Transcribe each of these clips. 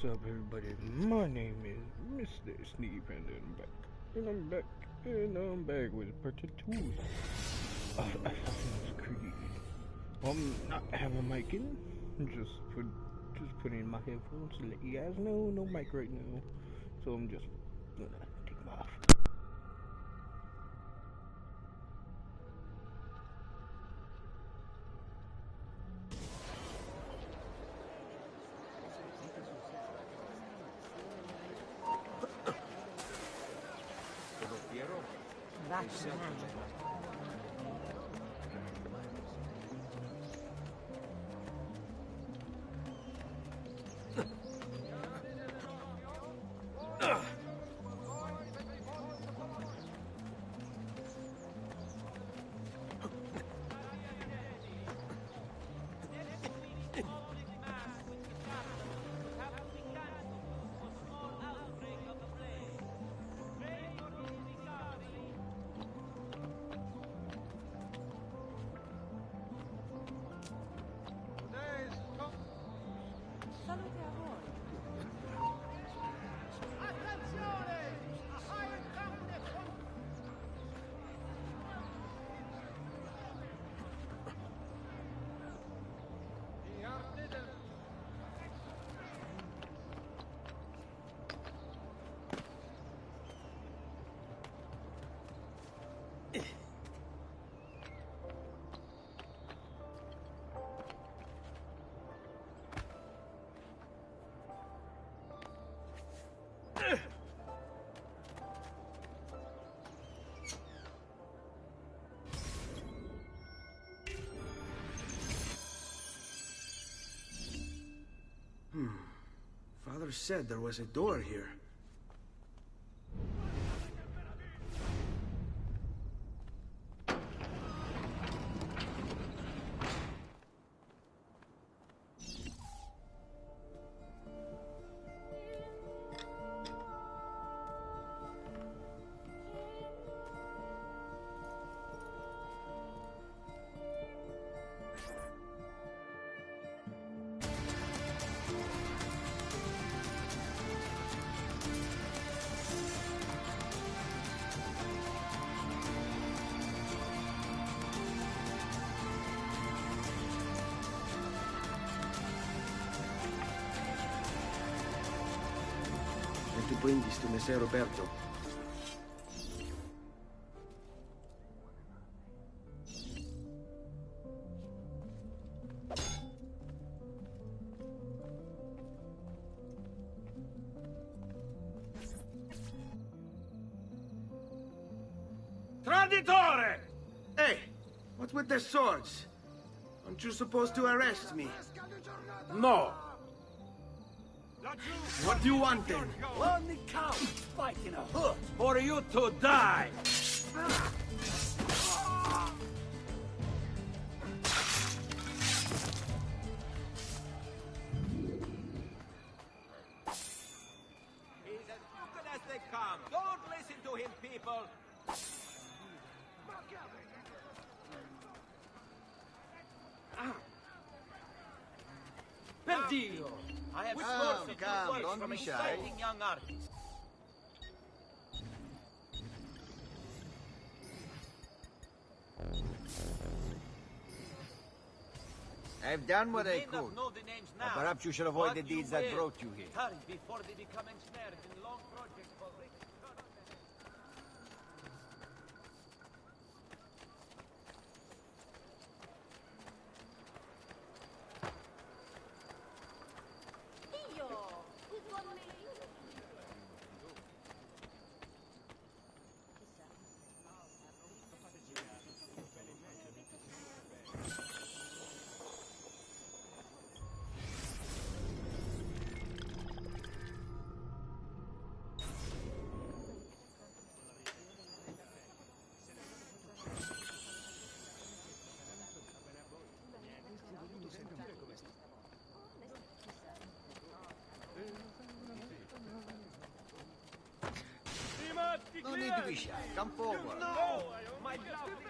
What's up, everybody? My name is Mr.SneakyPanda, and I'm back with Part 2 of Assassin's Creed. I'm not having a mic in, just putting in my headphones to let you guys know, no mic right now. So I'm just gonna take them off. Father said there was a door here. E tu bring this to Messer Roberto. Traditore! Hey, what's with the swords? Aren't you supposed to arrest me? No! What do you want then? Only cows fight in a hut for you to die! He's as stupid as they come. Don't listen to him, people! Per Dio! I have sources of good works from exciting young artists. I've done what I You may could. not know the names But now, perhaps you should avoid but the deeds you that will. brought you here. Hurry before they become ensnared in long projects for rich. No need to be shy. Come forward. No! My lovely...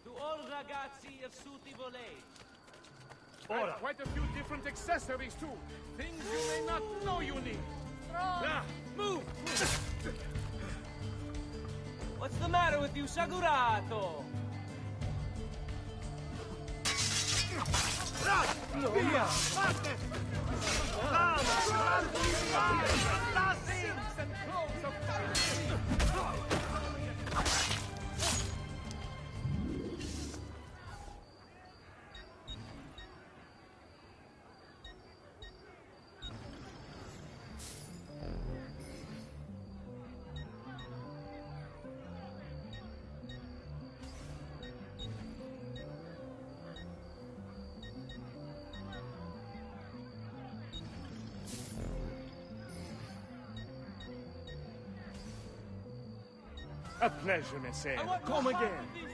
To all ragazzi of suitable age, And quite a few different accessories too. Things you may not know you need. Ah, move! What's the matter with you, Sagurato? No. Via! A pleasure, Messer. Come again. Leave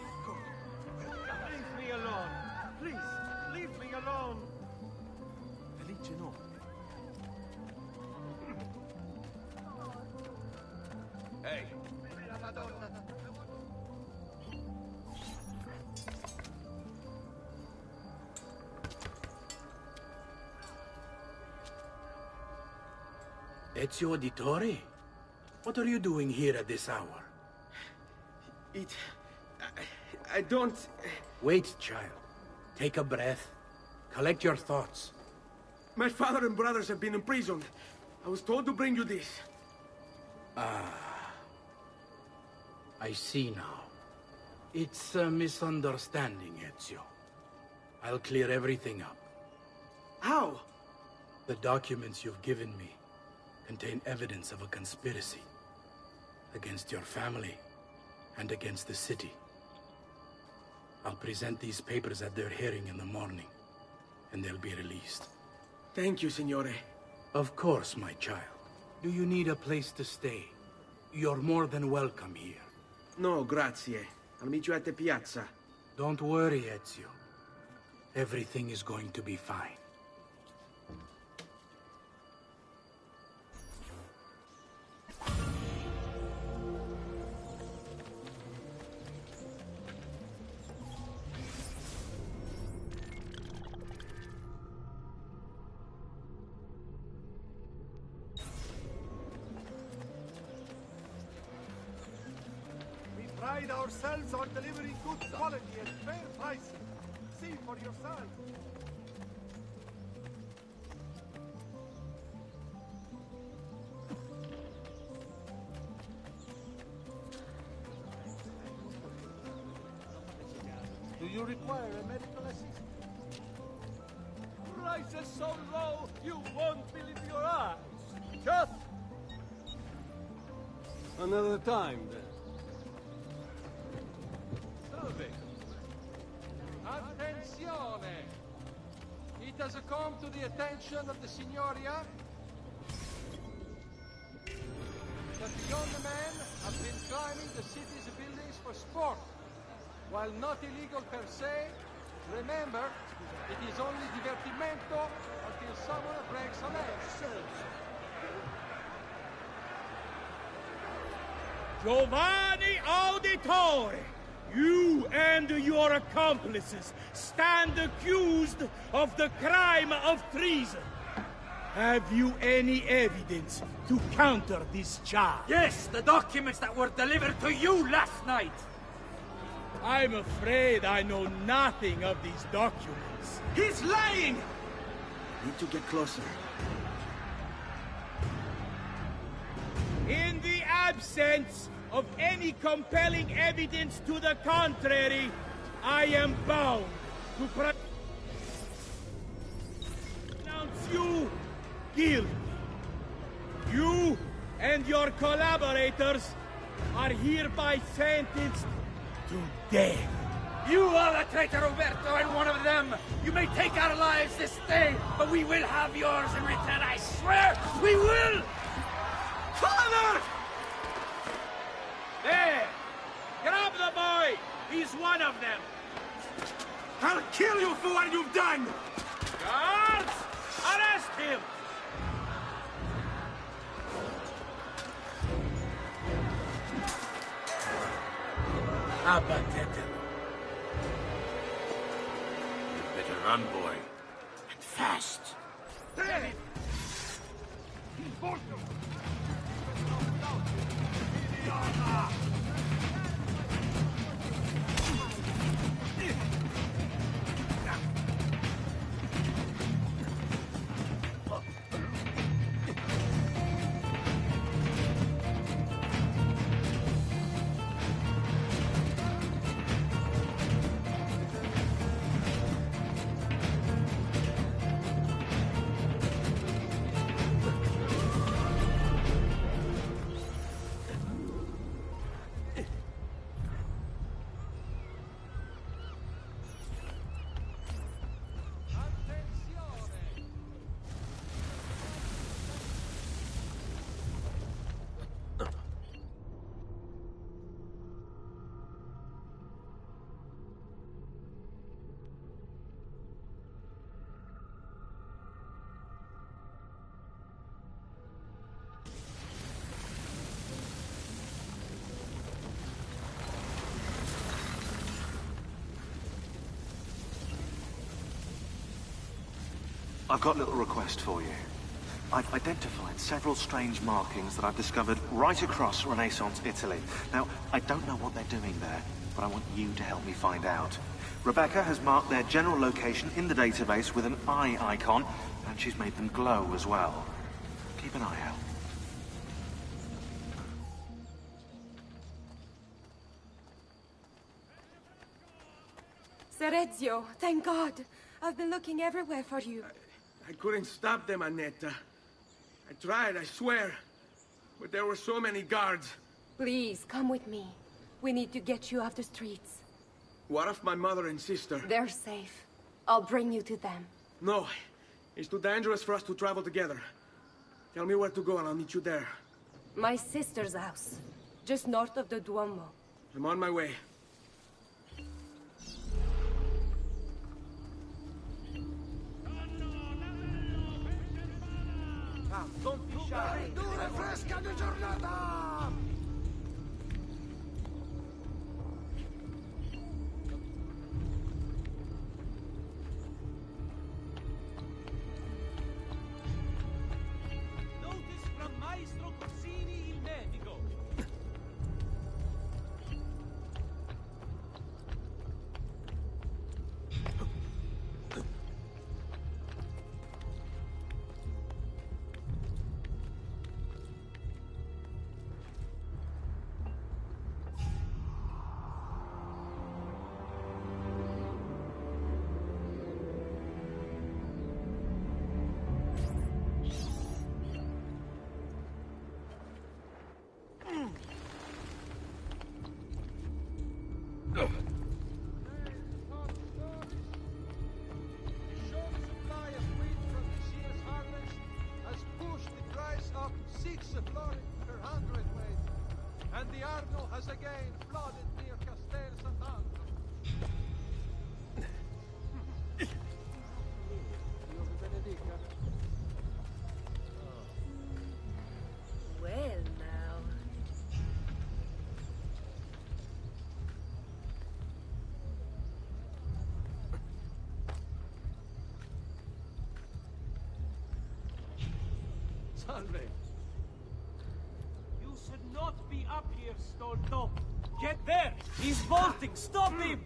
me alone. Please, leave me alone. Felice no. Hey, Ezio Auditore? What are you doing here at this hour? I don't... Wait, child. Take a breath. Collect your thoughts. My father and brothers have been imprisoned. I was told to bring you this. I see now. It's a misunderstanding, Ezio. I'll clear everything up. How? The documents you've given me contain evidence of a conspiracy against your family and against the city. I'll present these papers at their hearing in the morning, and they'll be released. Thank you, Signore. Of course, my child. Do you need a place to stay? You're more than welcome here. No, grazie. I'll meet you at the piazza. Don't worry, Ezio. Everything is going to be fine. Pride ourselves on delivering good quality at fair prices. See for yourself. Do you require a medical assistant? Prices so low, you won't believe your eyes. Just another time, then. Attenzione! It has come to the attention of the Signoria that the young men have been climbing the city's buildings for sport. While not illegal per se, remember, it is only divertimento until someone breaks a leg. Giovanni Auditore! You and your accomplices stand accused of the crime of treason. Have you any evidence to counter this charge? Yes, the documents that were delivered to you last night. I'm afraid I know nothing of these documents. He's lying! Need to get closer. In the absence of any compelling evidence to the contrary, I am bound to pronounce you guilty. You and your collaborators are hereby sentenced to death. You are the traitor, Roberto, and one of them. You may take our lives this day, but we will have yours in return, I swear! We will! Father! There! Grab the boy! He's one of them! I'll kill you for what you've done! Guards! Arrest him! Abatetelo. you better run, boy. past! There! I've got a little request for you. I've identified several strange markings that I've discovered right across Renaissance Italy. Now, I don't know what they're doing there, but I want you to help me find out. Rebecca has marked their general location in the database with an eye icon, and she's made them glow as well. Keep an eye out. Serezio, thank God. I've been looking everywhere for you. I couldn't stop them, Annetta. I tried, I swear. But there were so many guards. Please, come with me. We need to get you off the streets. What of my mother and sister? They're safe. I'll bring you to them. No. It's too dangerous for us to travel together. Tell me where to go and I'll meet you there. My sister's house. Just north of the Duomo. I'm on my way. Non più verdura fresca di giornata! Notice from Maestro Corsini il medico. And the Arno has again flooded near Castel Sant'Angelo. Dio vi benedica. Well, now. Salve. You should not be up here, Stolto. Get there! He's vaulting! Stop him!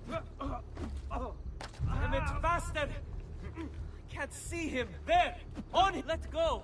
Damn it, faster! I can't see him. There! On him! Let go!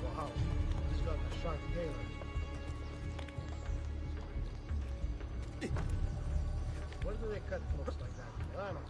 Wow, he's got a sharp tailor. Where do they cut clothes like that? I don't know.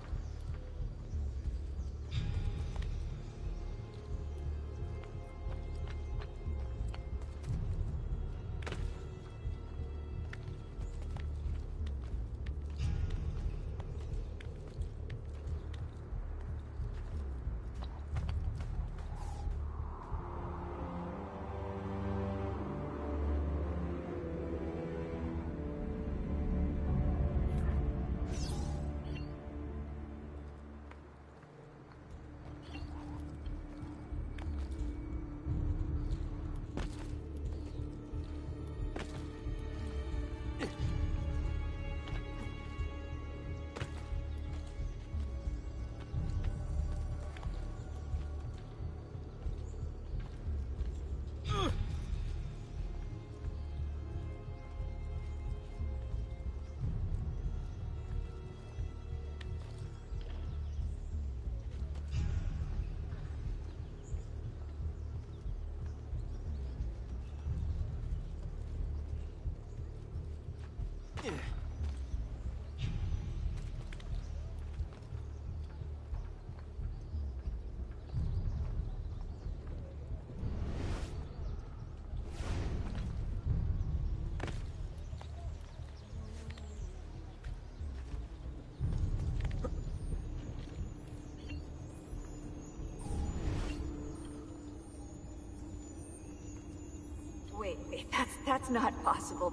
Wait, that's not possible.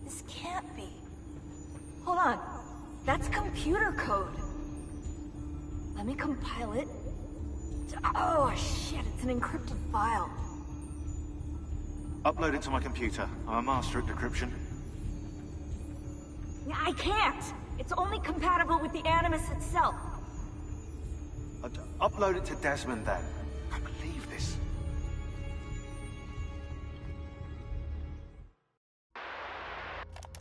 This can't be. Hold on. That's computer code. Let me compile it. Oh, shit, it's an encrypted file. Upload it to my computer. I'm a master at decryption. I can't. It's only compatible with the Animus itself. Upload it to Desmond, then. I can't believe this.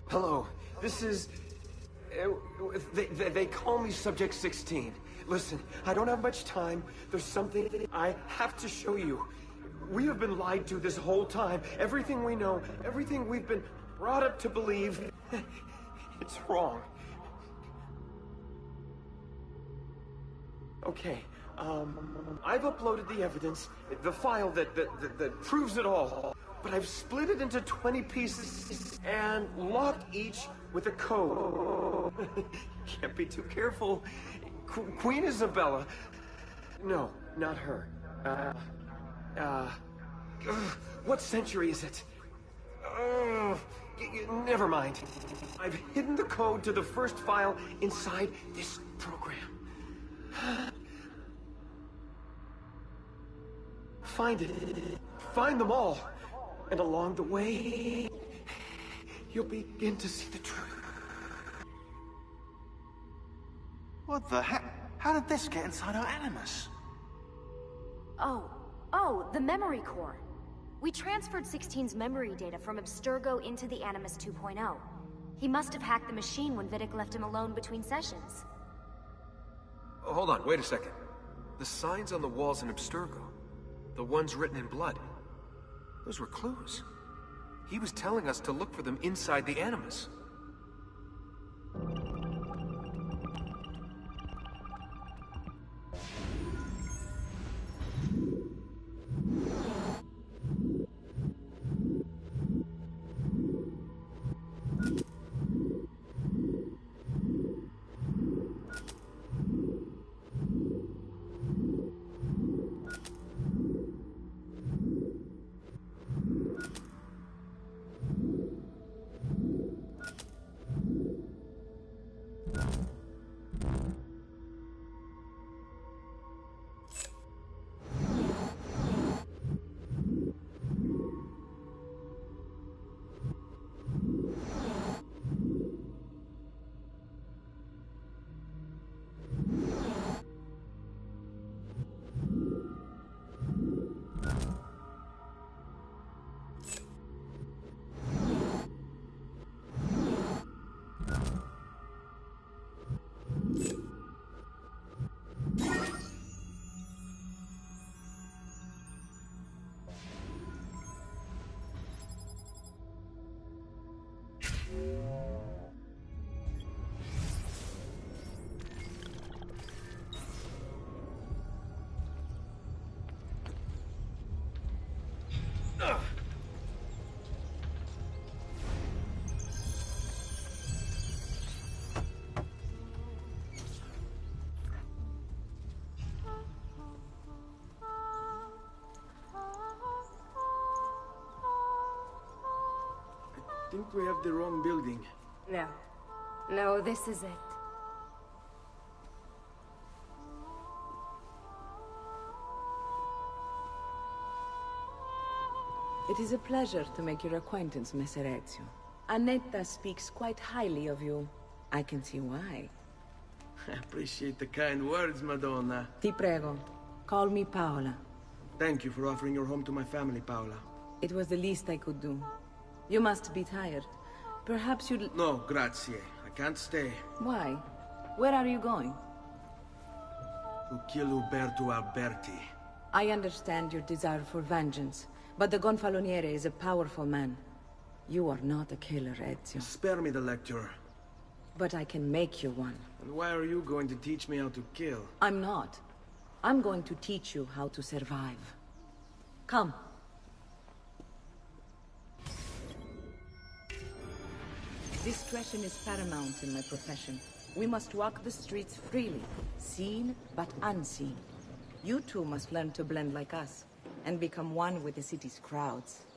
Hello, this is... They call me Subject 16. Listen, I don't have much time. There's something I have to show you. We have been lied to this whole time. Everything we know, everything we've been brought up to believe, it's wrong. Okay, I've uploaded the evidence, the file that proves it all. But I've split it into 20 pieces and locked each with a code. Can't be too careful. Queen Isabella. No, not her. What century is it? Never mind. I've hidden the code to the first file inside this program. Find it. Find them all. And along the way, you'll begin to see the truth. What the heck? How did this get inside our Animus? Oh, the memory core. We transferred 16's memory data from Abstergo into the Animus 2.0. He must have hacked the machine when Vidic left him alone between sessions. Hold on, wait a second. The signs on the walls in Abstergo, the ones written in blood, those were clues. He was telling us to look for them inside the Animus. I think we have the wrong building. No, this is it. It is a pleasure to make your acquaintance, Messer Ezio. Annetta speaks quite highly of you. I can see why. I appreciate the kind words, Madonna. Ti prego, call me Paola. Thank you for offering your home to my family, Paola. It was the least I could do. You must be tired. Perhaps you'd... No, grazie. I can't stay. Why? Where are you going? To kill Uberto Alberti. I understand your desire for vengeance, but the Gonfaloniere is a powerful man. You are not a killer, Ezio. Spare me the lecture. But I can make you one. And why are you going to teach me how to kill? I'm not. I'm going to teach you how to survive. Come. Discretion is paramount in my profession. We must walk the streets freely, seen but unseen. You too must learn to blend like us, and become one with the city's crowds.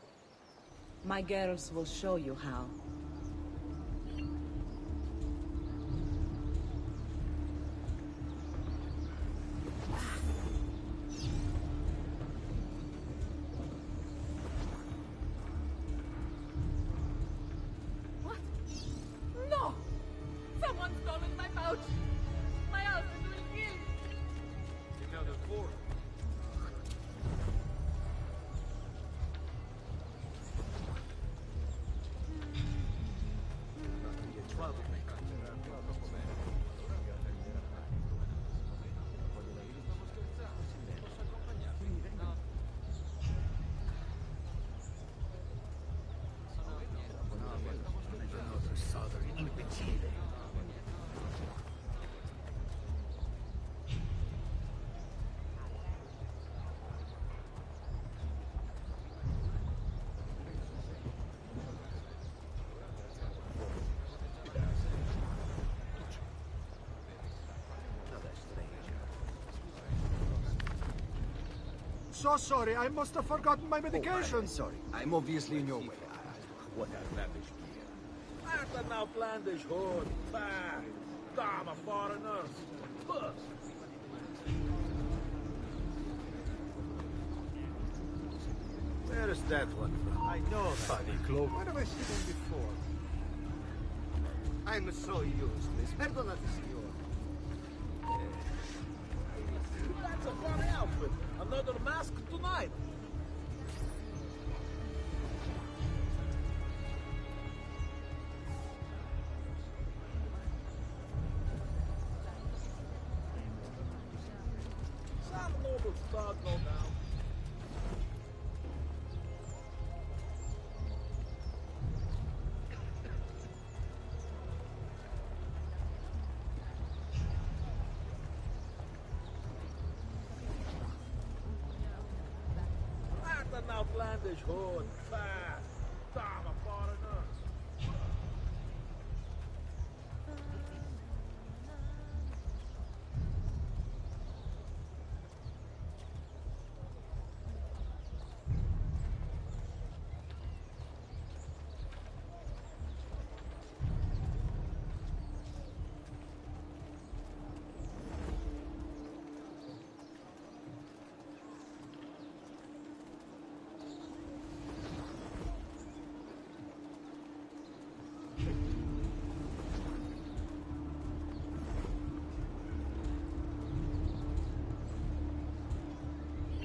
My girls will show you how. What? No! Someone's stolen my pouch! My husband will kill me! You know the four. So sorry, I must have forgotten my medication. Sorry, I'm obviously in your way. What a lavish gear. Laten nou Flanders hoor. Bah, dame foreigners. Look. Where is that one from? I know that. Funny cloak. Where have I seen him before? I'm so useless. Perdona, signor. That's a funny outfit. Another mask tonight. Some noble thug, no doubt. Laten outlandish hood, fast, dame foreigners.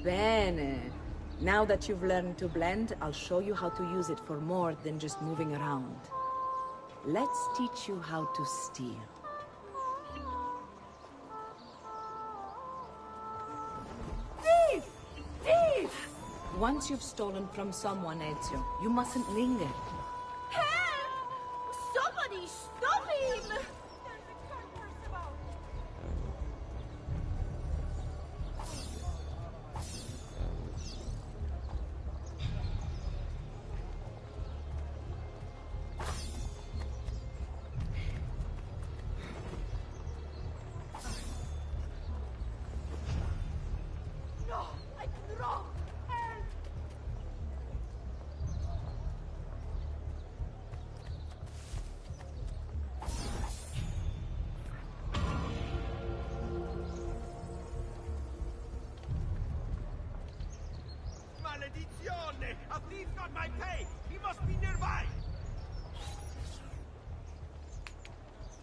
Bene. Now that you've learned to blend, I'll show you how to use it for more than just moving around. Let's teach you how to steal. Thief! Thief! Once you've stolen from someone, Ezio, you mustn't linger. Help! Somebody stop him! No! I'm wrong! Help! Maledizione! A thief got my pay! He must be nearby!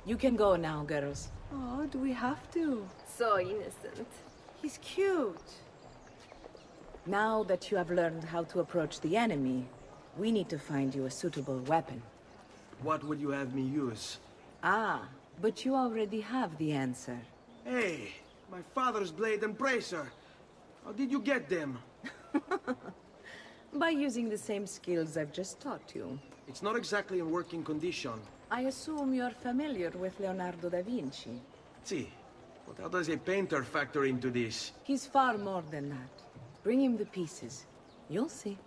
You can go now, girls. Oh, do we have to? So innocent. He's cute. Now that you have learned how to approach the enemy, we need to find you a suitable weapon. What would you have me use? Ah, but you already have the answer. Hey, my father's blade and bracer. How did you get them? By using the same skills I've just taught you. It's not exactly in working condition. I assume you're familiar with Leonardo da Vinci. See, but how does a painter factor into this? He's far more than that. Bring him the pieces. You'll see.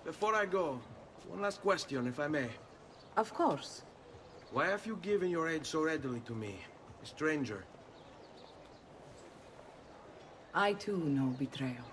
Before I go, one last question, if I may. Of course. Why have you given your aid so readily to me, a stranger? I too know betrayal.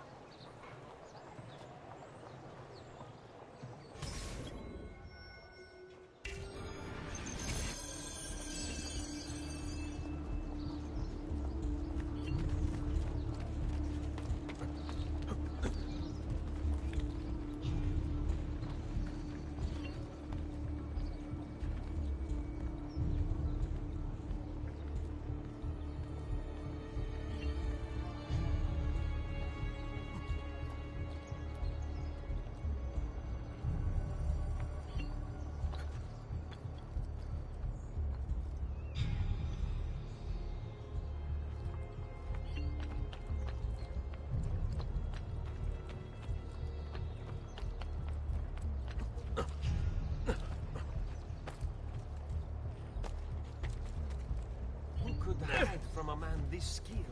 could hide from a man this skilled.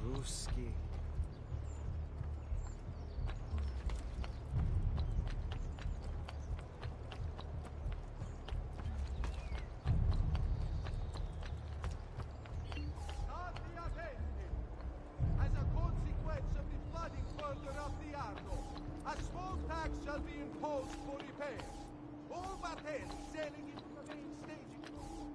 True skill. As a consequence of the flooding further up the Arno, a small tax shall be imposed for repairs. All battels sailing into the main staging room.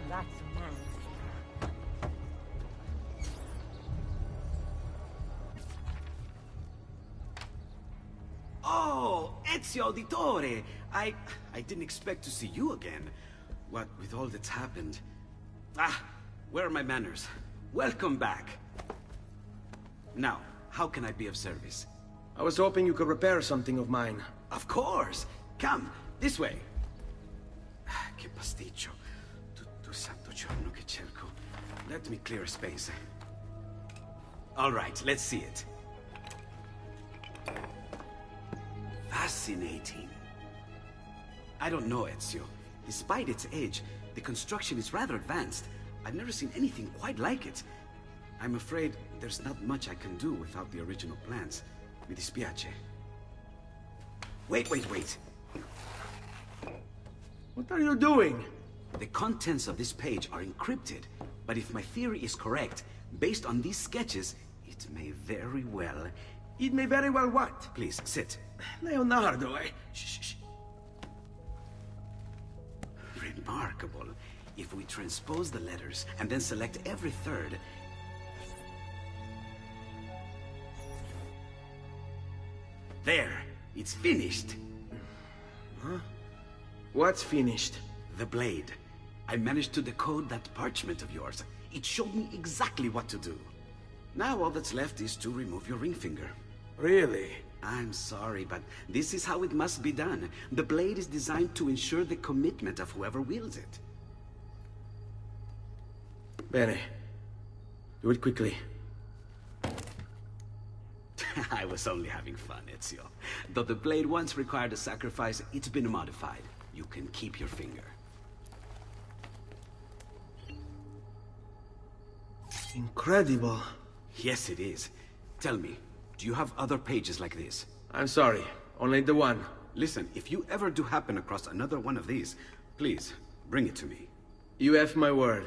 That's nice. Oh, Ezio Auditore! I didn't expect to see you again. What with all that's happened. Ah, where are my manners? Welcome back. Now, how can I be of service? I was hoping you could repair something of mine. Of course! Come, this way! Che pasticcio. Tutto santo giorno che cerco. Let me clear a space. All right, let's see it. Fascinating. I don't know, Ezio. Despite its age, the construction is rather advanced. I've never seen anything quite like it. I'm afraid there's not much I can do without the original plans. Mi dispiace. Wait. What are you doing? The contents of this page are encrypted, but if my theory is correct, based on these sketches, it may very well... It may very well what? Please, sit. Leonardo, Shh. Remarkable. If we transpose the letters and then select every third... There! It's finished! Huh? What's finished? The blade. I managed to decode that parchment of yours. It showed me exactly what to do. Now all that's left is to remove your ring finger. Really? I'm sorry, but this is how it must be done. The blade is designed to ensure the commitment of whoever wields it. Bene. Do it quickly. I was only having fun, Ezio. Though the blade once required a sacrifice, it's been modified. You can keep your finger. Incredible. Yes, it is. Tell me, do you have other pages like this? I'm sorry, only the one. Listen, if you ever do happen across another one of these, please, bring it to me. You have my word.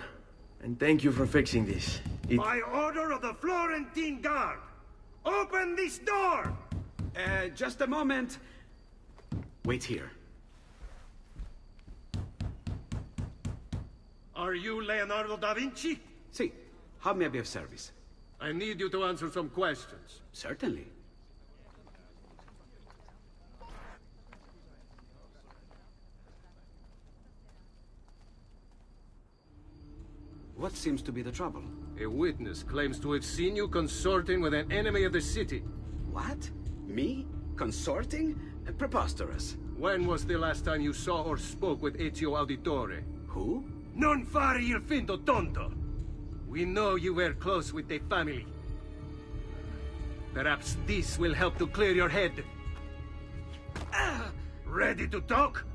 And thank you for fixing this. By order of the Florentine Guard! Open this door! Just a moment. Wait here. Are you Leonardo da Vinci? Si. How may I be of service? I need you to answer some questions. Certainly. What seems to be the trouble? A witness claims to have seen you consorting with an enemy of the city. What? Me? Consorting? Preposterous. When was the last time you saw or spoke with Ezio Auditore? Who? Non fare il finto tonto! We know you were close with the family. Perhaps this will help to clear your head. Ready to talk?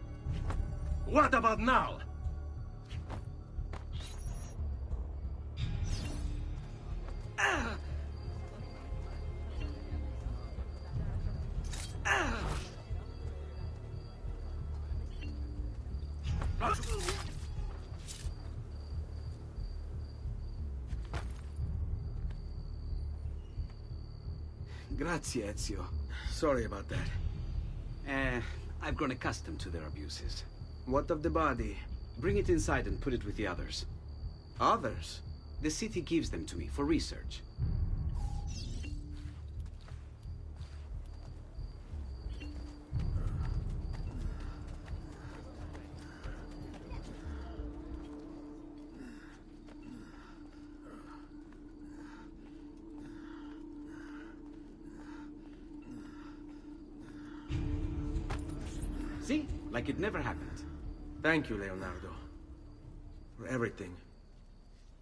What about now? Grazie, Ezio. Sorry about that. I've grown accustomed to their abuses. What of the body? Bring it inside and put it with the others. Others? The city gives them to me for research. like it never happened. Thank you, Leonardo. For everything.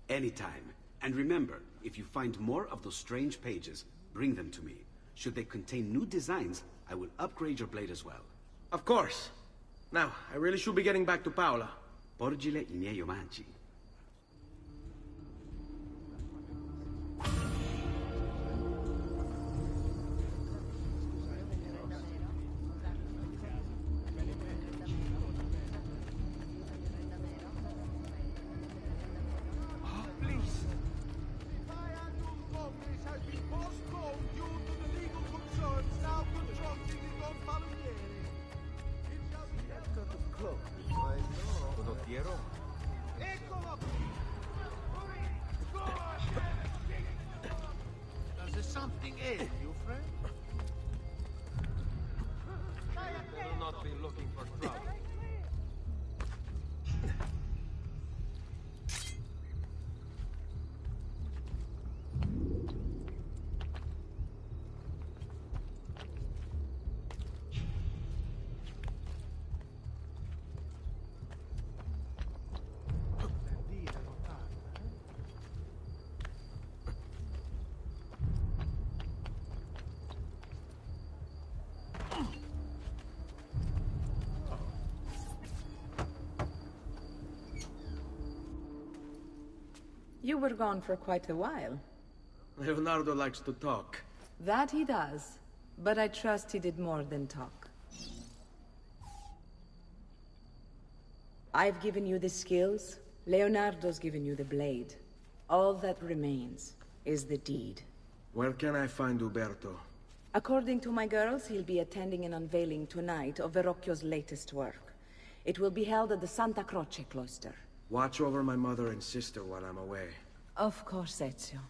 Anytime. And remember, if you find more of those strange pages, bring them to me. Should they contain new designs, I will upgrade your blade as well. Of course. Now, I really should be getting back to Paola. Porgile I miei omaggi. Does something ail you, friend? Better not be looking for trouble. You were gone for quite a while. Leonardo likes to talk. That he does. But I trust he did more than talk. I've given you the skills. Leonardo's given you the blade. All that remains is the deed. Where can I find Uberto? According to my girls, he'll be attending an unveiling tonight of Verrocchio's latest work. It will be held at the Santa Croce cloister. Watch over my mother and sister while I'm away. Of course, Ezio.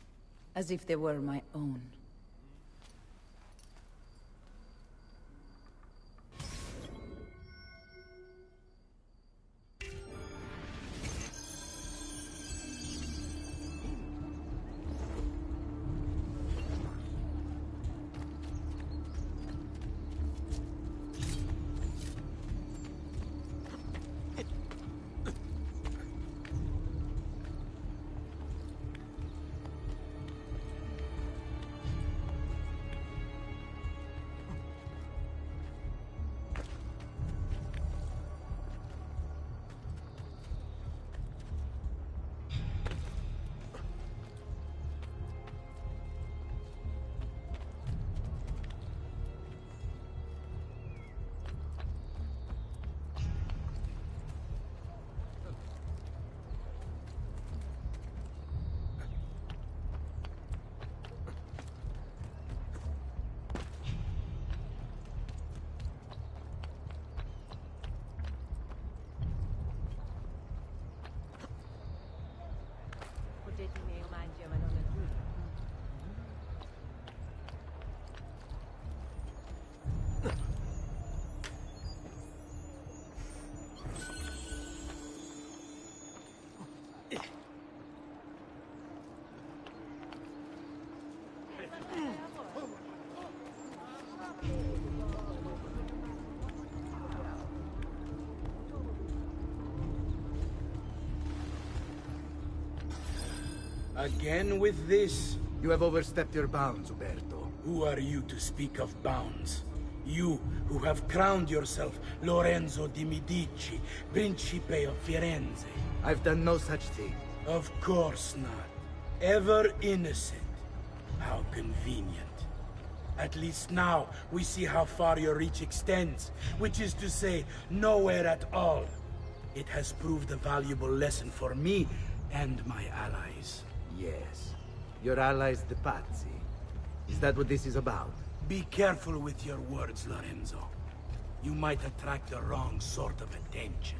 As if they were my own. Again with this? You have overstepped your bounds, Uberto. Who are you to speak of bounds? You, who have crowned yourself Lorenzo di Medici, Principe of Firenze. I've done no such thing. Of course not. Ever innocent. How convenient. At least now, we see how far your reach extends, which is to say, nowhere at all. It has proved a valuable lesson for me and my allies. Yes. Your allies, the Pazzi. Is that what this is about? Be careful with your words, Lorenzo. You might attract the wrong sort of attention.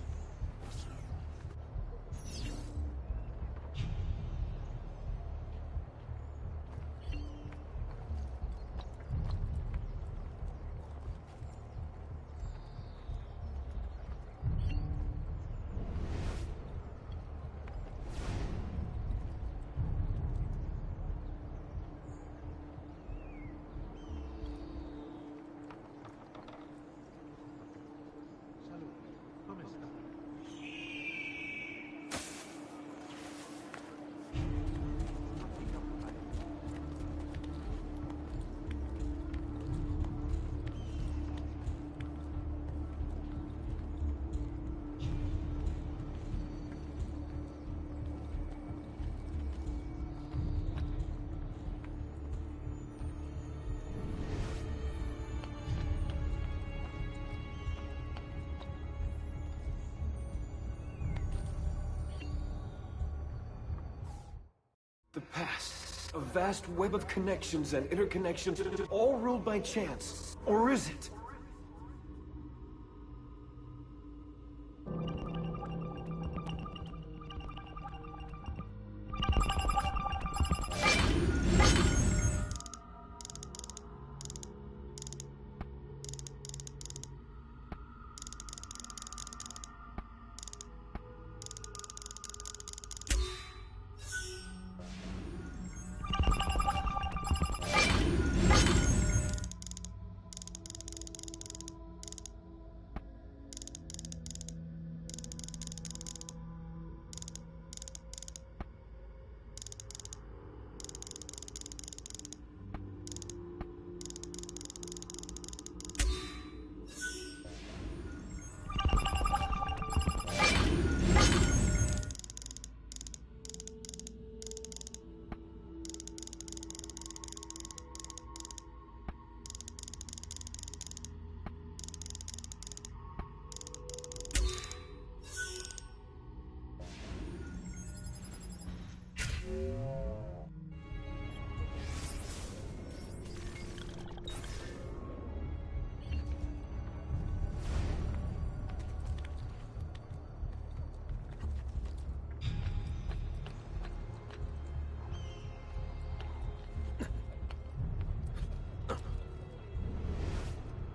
The past. A vast web of connections and interconnections, all ruled by chance. Or is it?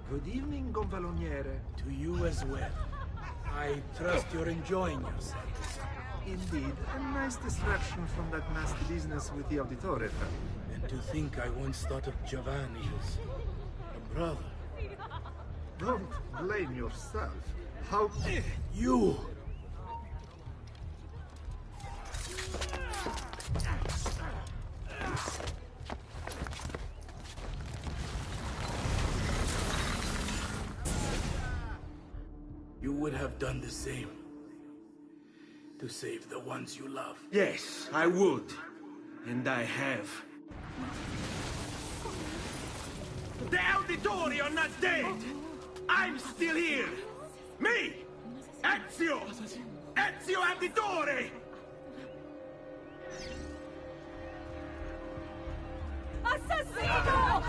Good evening, Gonfaloniere. To you as well. I trust you're enjoying yourself. Indeed, a nice distraction from that nasty business with the Auditore family. And to think I once thought of Giovanni as a brother. Don't blame yourself. How... You! You would have done the same. To save the ones you love. Yes, I would. And I have. The Auditore are not dead! I'm still here! Me! Ezio! Ezio Auditore! Assassino!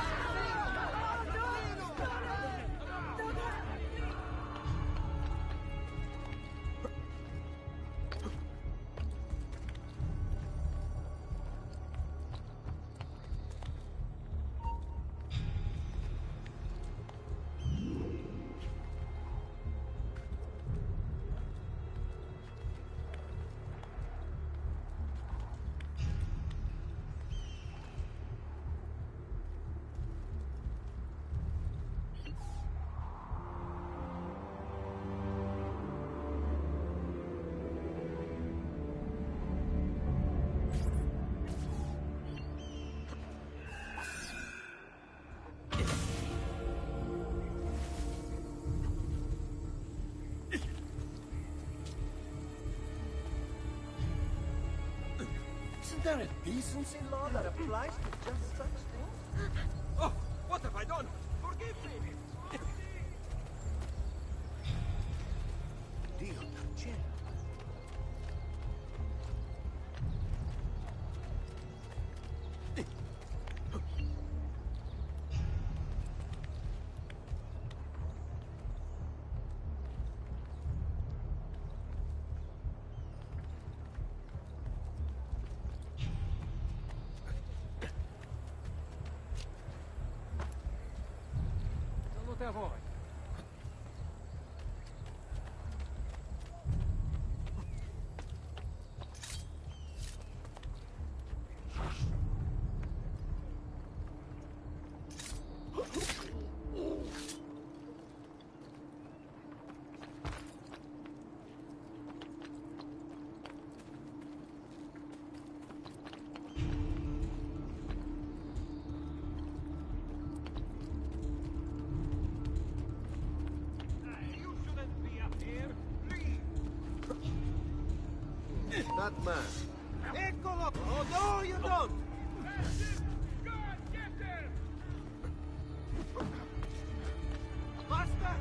Isn't there a decency law that applies to just such things? Oh, what have I done? Forgive me! Dio Pace. Salute a voi. That man. Eccolo! Oh, no, you don't! Basta!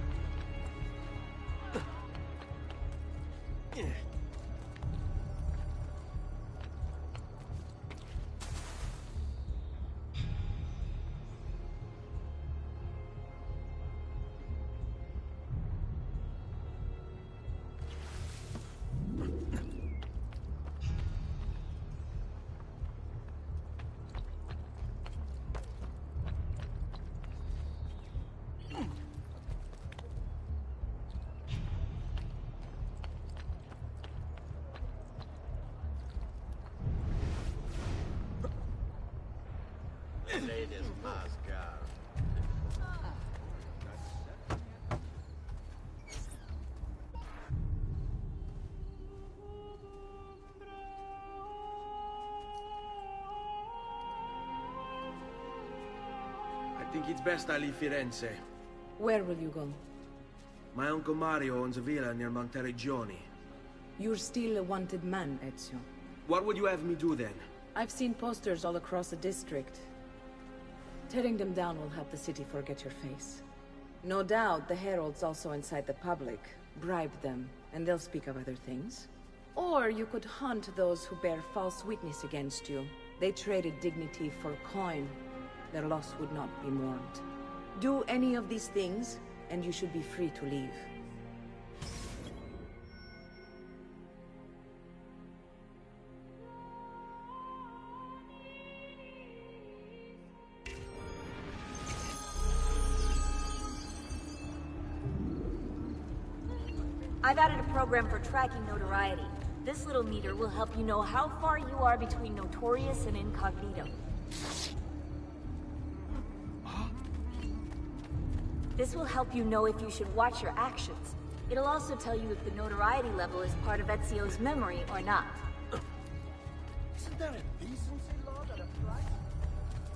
Ladies, Pascal. I think it's best I leave Firenze. Where will you go? My Uncle Mario owns a villa near Monteregioni. You're still a wanted man, Ezio. What would you have me do then? I've seen posters all across the district. Tearing them down will help the city forget your face. No doubt the heralds also incite the public. Bribe them, and they'll speak of other things. Or you could hunt those who bear false witness against you. They traded dignity for coin. Their loss would not be mourned. Do any of these things, and you should be free to leave. I've added a program for tracking notoriety. This little meter will help you know how far you are between notorious and incognito. This will help you know if you should watch your actions. It'll also tell you if the notoriety level is part of Ezio's memory or not. Isn't there a decency law that applies?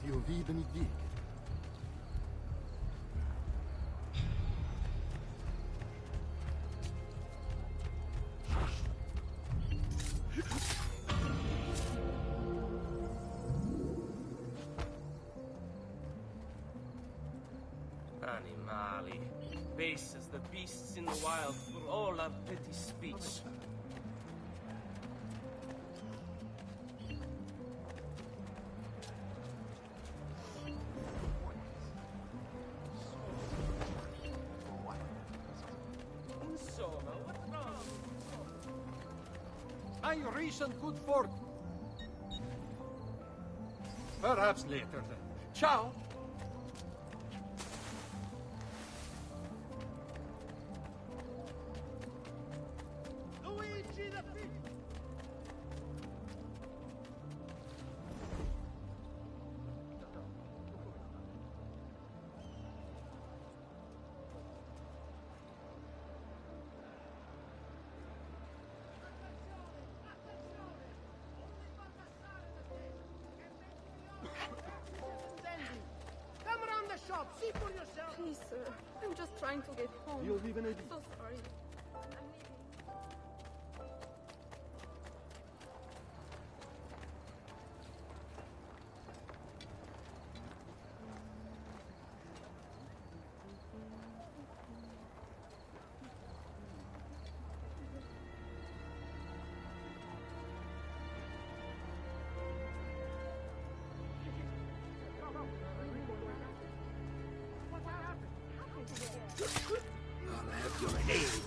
Dio vive mi dica. Animali. Base as the beasts in the wild for all our petty speech. Insomma, what's wrong? My recent good fortune. Perhaps later then. Ciao. Luigi the Fish! Come around the shop, see for yourself! Please, sir. I'm just trying to get home. You'll leave an I'm idea. so sorry. I'll have your head.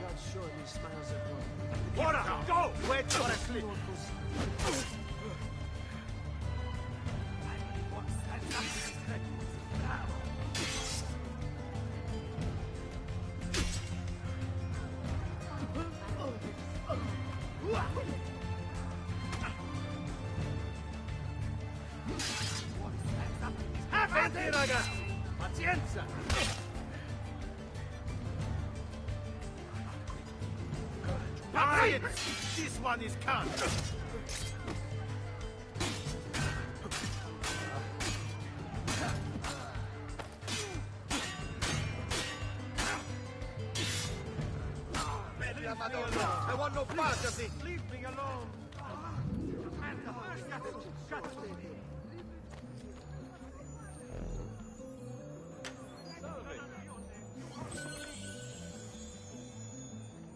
God surely smiles at one. Ora, go! Wait for a slip. Avanti, ragazzi! Pazienza! Pazienza! This one is cut! Madonna! I want no part of this! Leave me alone!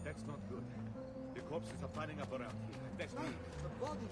That's not good. The corpses are piling up around here. Let's leave. The body!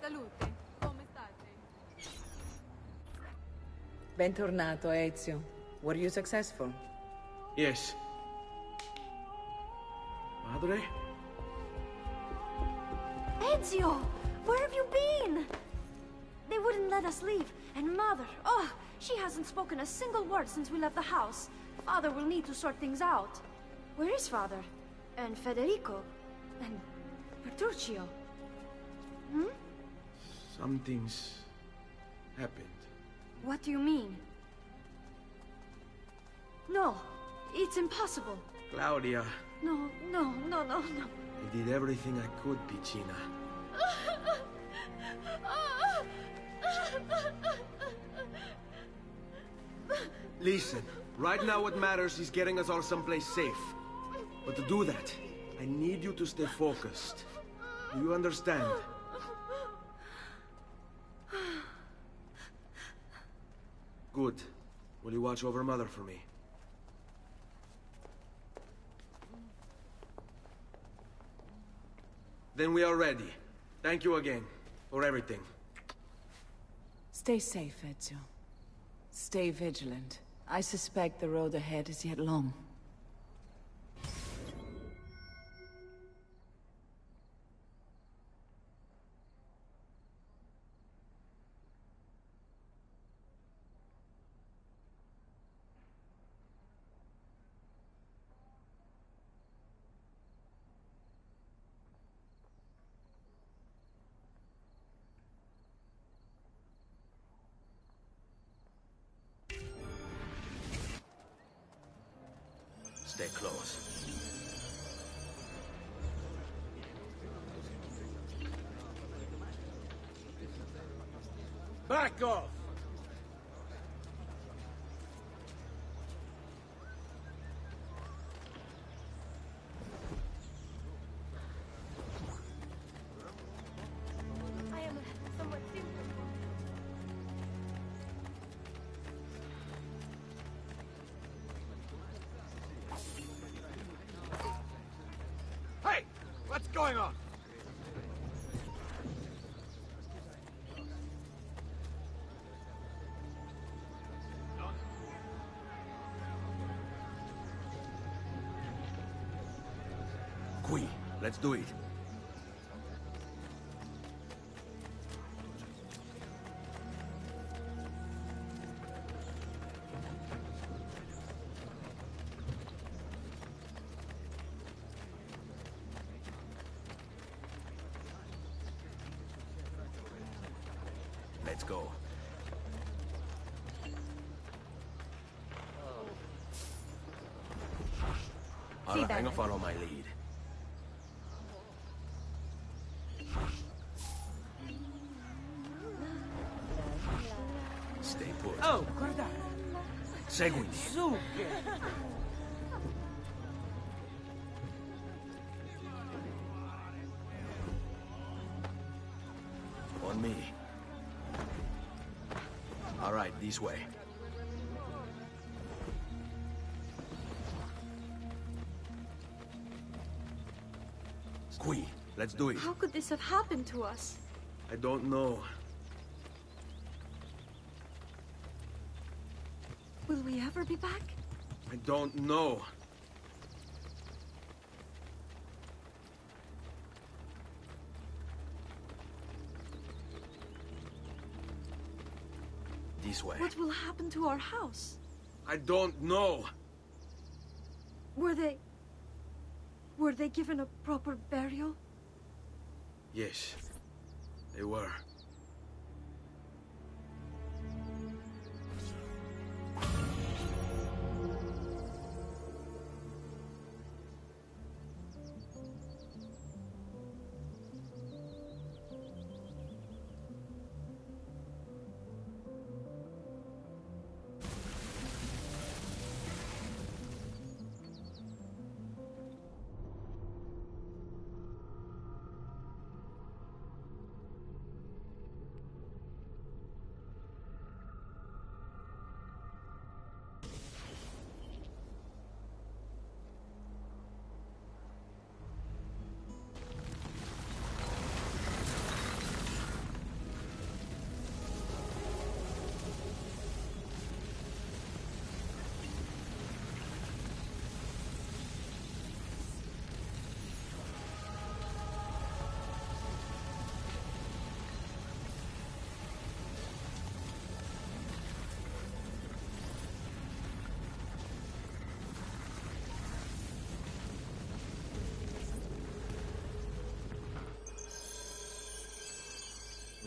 Salute. Come state? Bentornato, Ezio. Were you successful? Yes. Madre? Ezio! Where have you been? They wouldn't let us leave. And Mother, oh, she hasn't spoken a single word since we left the house. Father will need to sort things out. Where is Father? And Federico? And Petruccio? Hmm? Something's happened. What do you mean? No, it's impossible. Claudia, No. I did everything I could, Piccina. Listen, right now what matters is getting us all someplace safe. But to do that, I need you to stay focused. Do you understand? Good. Will you watch over Mother for me? Then we are ready. Thank you again for everything. Stay safe, Ezio. Stay vigilant. I suspect the road ahead is yet long. Stay close. Back off! I am somewhat simple. Hey! What's going on? Qui, let's do it. Let's go. All right, I'm gonna follow my lead. Stay put. Oh, guardate! Seguimi. Zucche! On me. All right, this way. Qui, let's do it. How could this have happened to us? I don't know. Will we ever be back? I don't know. This way. What will happen to our house? I don't know. Were they given a proper burial? Yes, they were.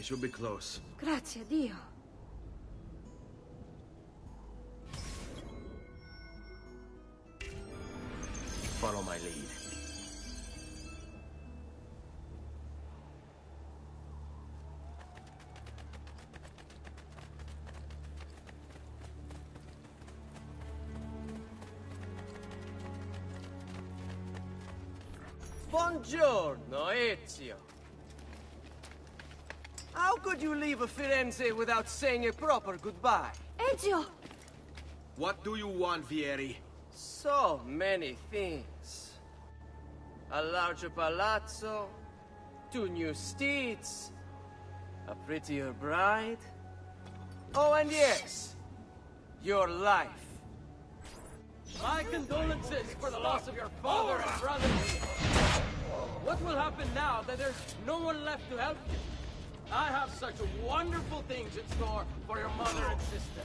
should be close. Grazie, Dio. Follow my lead. Buongiorno, Ezio. How could you leave a Firenze without saying a proper goodbye? Ezio! What do you want, Vieri? So many things. A larger palazzo, 2 new steeds, a prettier bride. Oh, and yes, your life. My condolences for the loss of your father and brother. What will happen now that there's no one left to help you? I have such wonderful things in store for your mother and sister.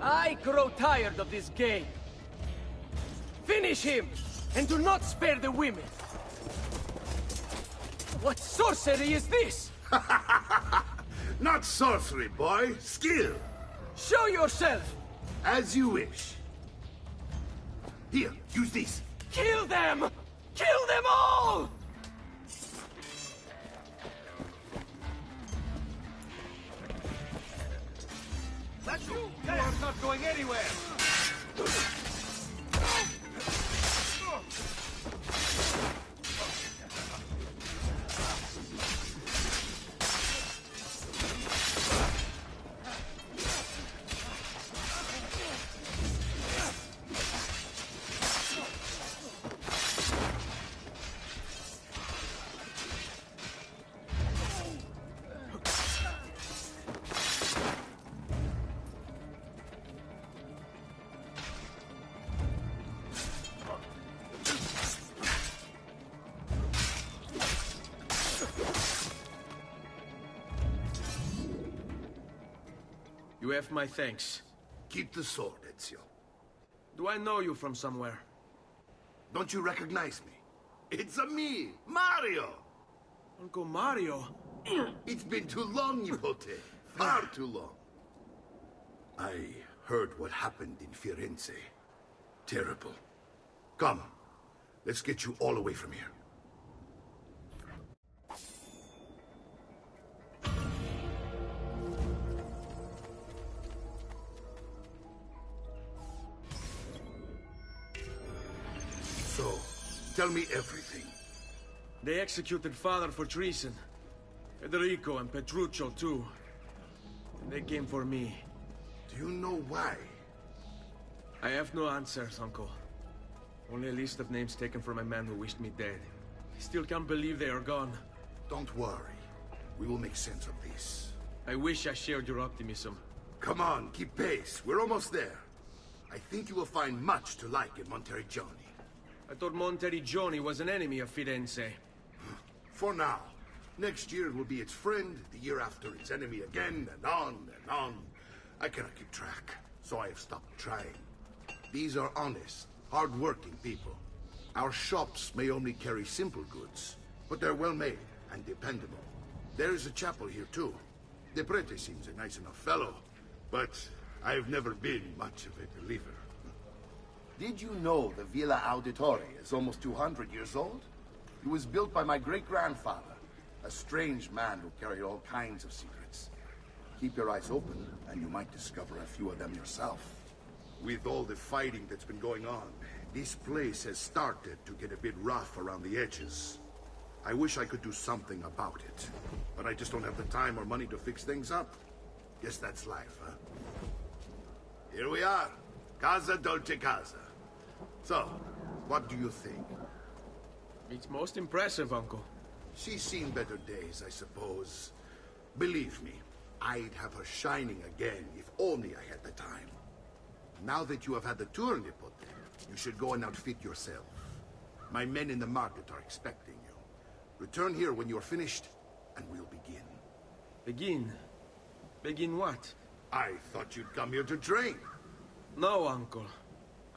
I grow tired of this game. Finish him, and do not spare the women. What sorcery is this? Not sorcery, boy. Skill. Show yourself. As you wish. Here, use this. Kill them! Kill them all! That's you! You are not going anywhere! You have my thanks. Keep the sword, Ezio. Do I know you from somewhere? Don't you recognize me? It's me, Mario! Uncle Mario? It's been too long, Nipote. Far too long. I heard what happened in Firenze. Terrible. Come, let's get you all away from here. So, tell me everything. They executed father for treason. Federico and Petruccio too. And they came for me. Do you know why? I have no answers, Uncle. Only a list of names taken from a man who wished me dead. I still can't believe they are gone. Don't worry. We will make sense of this. I wish I shared your optimism. Come on, keep pace. We're almost there. I think you will find much to like in Monteriggioni. I thought Monteriggioni was an enemy of Firenze. For now. Next year it will be its friend, the year after its enemy again, and on and on. I cannot keep track, so I have stopped trying. These are honest, hard-working people. Our shops may only carry simple goods, but they're well-made and dependable. There is a chapel here, too. De Prete seems a nice enough fellow, but I've never been much of a believer. Did you know the Villa Auditore is almost 200 years old? It was built by my great-grandfather, a strange man who carried all kinds of secrets. Keep your eyes open, and you might discover a few of them yourself. With all the fighting that's been going on, this place has started to get a bit rough around the edges. I wish I could do something about it, but I just don't have the time or money to fix things up. Guess that's life, huh? Here we are. Casa Dolce Casa. So, what do you think? It's most impressive, Uncle. She's seen better days, I suppose. Believe me, I'd have her shining again if only I had the time. Now that you have had the tour, Nipote, you should go and outfit yourself. My men in the market are expecting you. Return here when you're finished, and we'll begin. Begin? Begin what? I thought you'd come here to train. No, Uncle.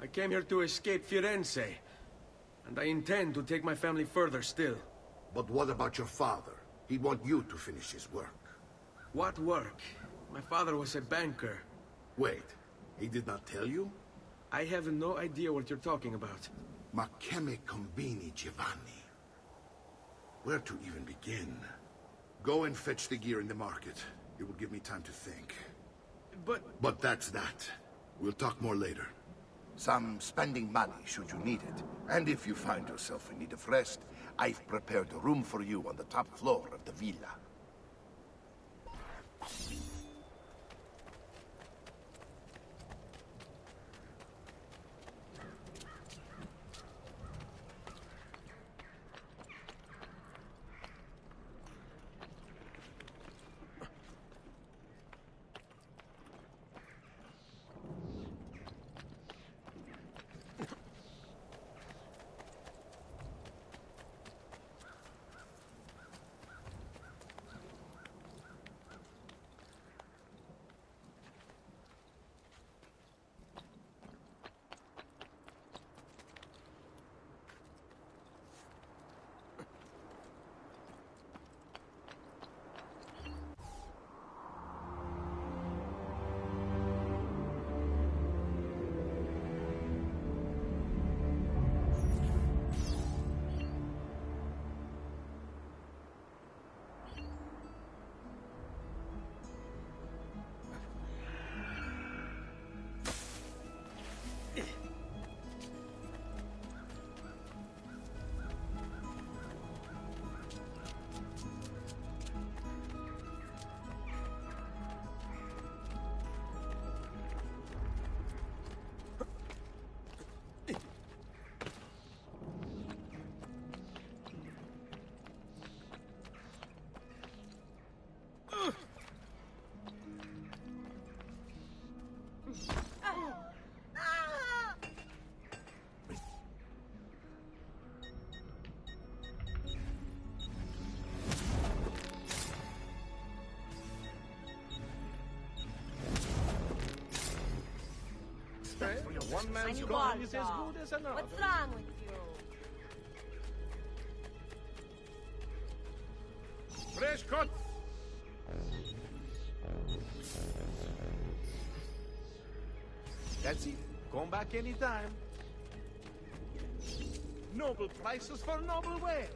I came here to escape Firenze. And I intend to take my family further still. But what about your father? He'd want you to finish his work. What work? My father was a banker. Wait, he did not tell you? I have no idea what you're talking about. Ma che me combini, Giovanni? Where to even begin? Go and fetch the gear in the market. It will give me time to think. But that's that. We'll talk more later. Some spending money should you need it. And if you find yourself in need of rest, I've prepared a room for you on the top floor of the villa. One man's going is as good as another. What's wrong with you? Fresh cut! That's it. Come back anytime. Noble prices for noble wares.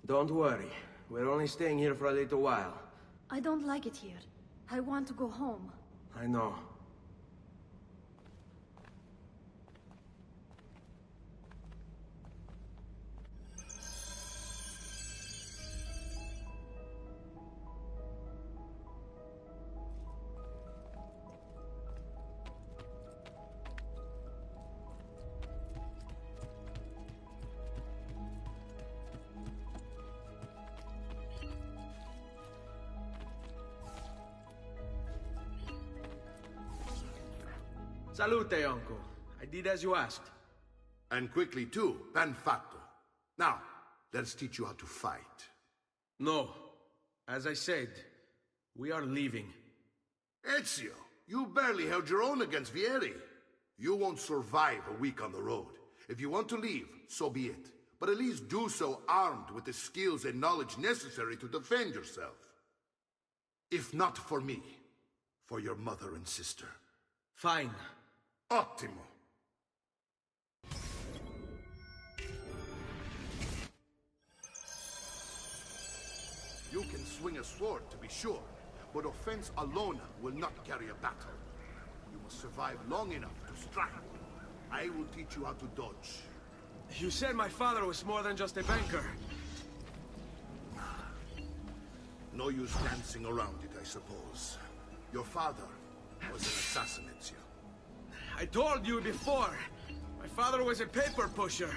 Don't worry. We're only staying here for a little while. I don't like it here. I want to go home. I know. Salute, uncle. I did as you asked. And quickly too, ben fatto. Now, let's teach you how to fight. No. As I said, we are leaving. Ezio, you barely held your own against Vieri. You won't survive a week on the road. If you want to leave, so be it. But at least do so armed with the skills and knowledge necessary to defend yourself. If not for me, for your mother and sister. Fine. Ottimo. You can swing a sword, to be sure, but offense alone will not carry a battle. You must survive long enough to strike. I will teach you how to dodge. You said my father was more than just a banker. No use dancing around it, I suppose. Your father was an assassin, Ezio. I told you before. My father was a paper pusher.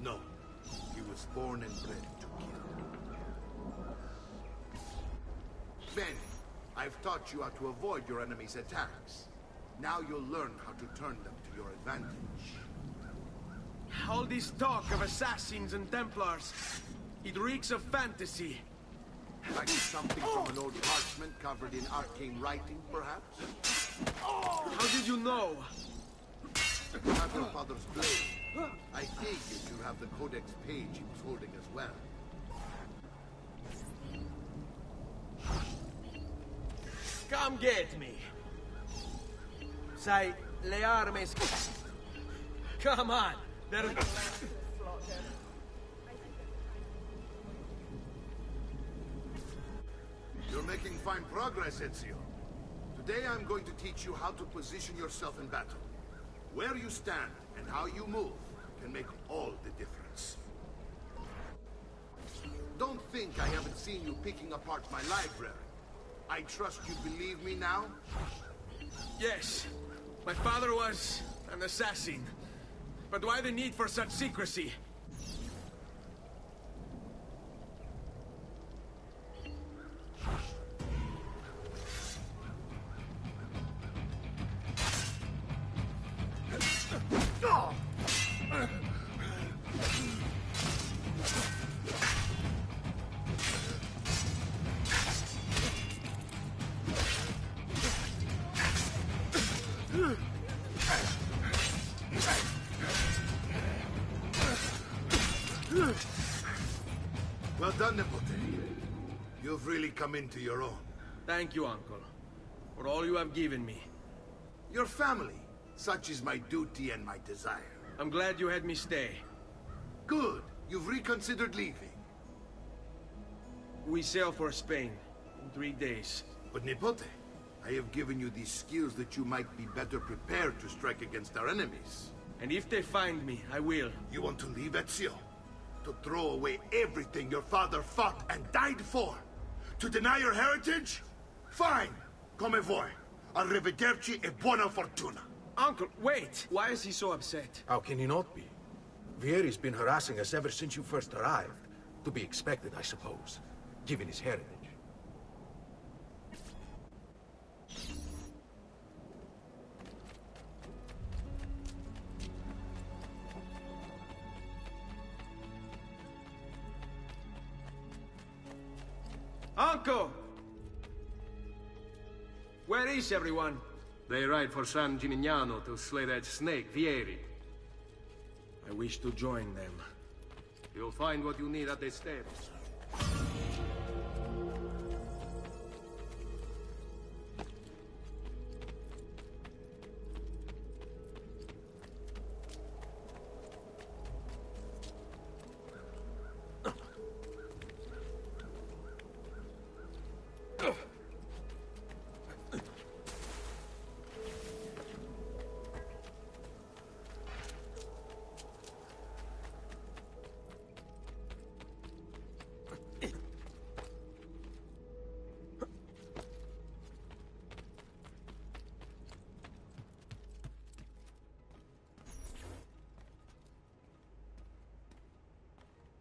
No. He was born and bred to kill. Benny, I've taught you how to avoid your enemy's attacks. Now you'll learn how to turn them to your advantage. All this talk of assassins and Templars, it reeks of fantasy. Like something from an old parchment covered in arcane writing, perhaps? How did you know? You have your father's blade. I figured you have the codex page he was holding as well. Come get me. Sai, le armi... Come on. You're making fine progress, Ezio. Today I'm going to teach you how to position yourself in battle. Where you stand and how you move can make all the difference. Don't think I haven't seen you picking apart my library. I trust you believe me now? Yes. My father was an assassin. But why the need for such secrecy? Well done, Nipote. You've really come into your own. Thank you, Uncle, for all you have given me. Your family. Such is my duty and my desire. I'm glad you had me stay. Good. You've reconsidered leaving. We sail for Spain in 3 days. But Nipote, I have given you these skills that you might be better prepared to strike against our enemies. And if they find me, I will. You want to leave, Ezio? To throw away everything your father fought and died for? To deny your heritage? Fine! Come vuoi. Arrivederci e buona fortuna. Uncle, wait! Why is he so upset? How can he not be? Vieri's been harassing us ever since you first arrived. To be expected, I suppose, given his heritage. Uncle! Where is everyone? They ride for San Gimignano to slay that snake, Vieri. I wish to join them. You'll find what you need at the steps.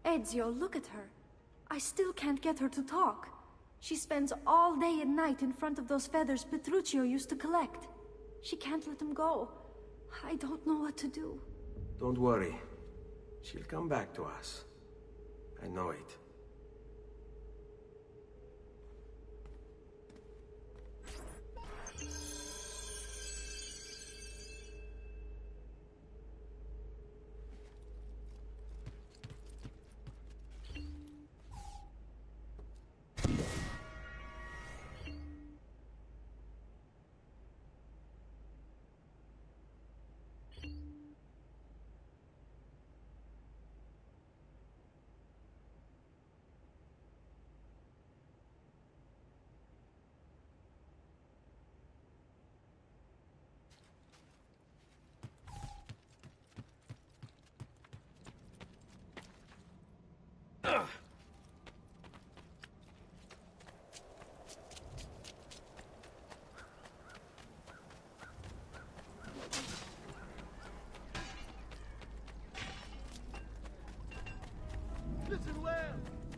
Ezio, look at her. I still can't get her to talk. She spends all day and night in front of those feathers Petruccio used to collect. She can't let them go. I don't know what to do. Don't worry. She'll come back to us. I know it. Listen well.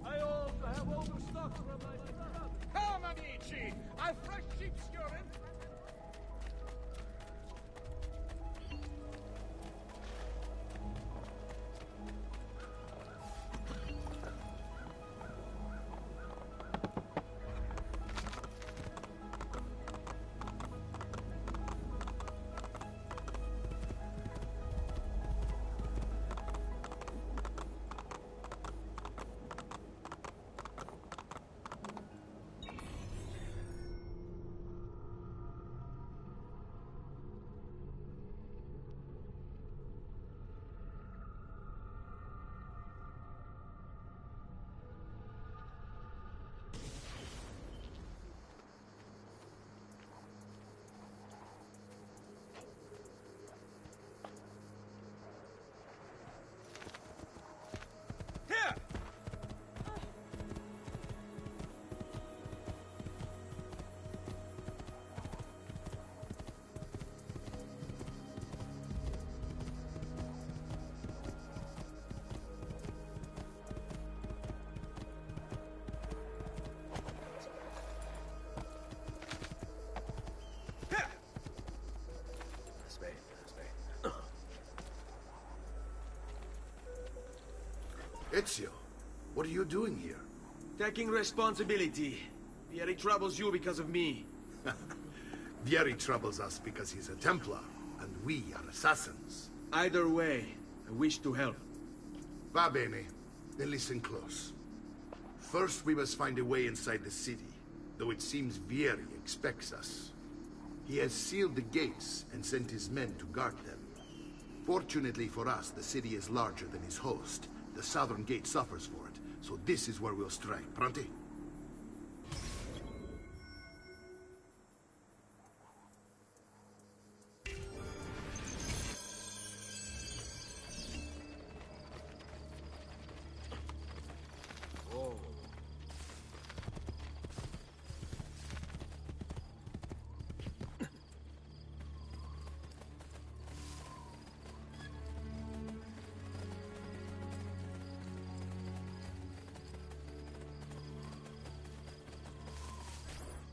I also have overstock from my brother. Come, amici! A fresh sheep's urine. Ezio, what are you doing here? Taking responsibility. Vieri troubles you because of me. Vieri troubles us because he's a Templar, and we are assassins. Either way, I wish to help. Va bene. Then listen close. First, we must find a way inside the city, though it seems Vieri expects us. He has sealed the gates and sent his men to guard them. Fortunately for us, the city is larger than his host. The southern gate suffers for it, so this is where we'll strike. Pronti?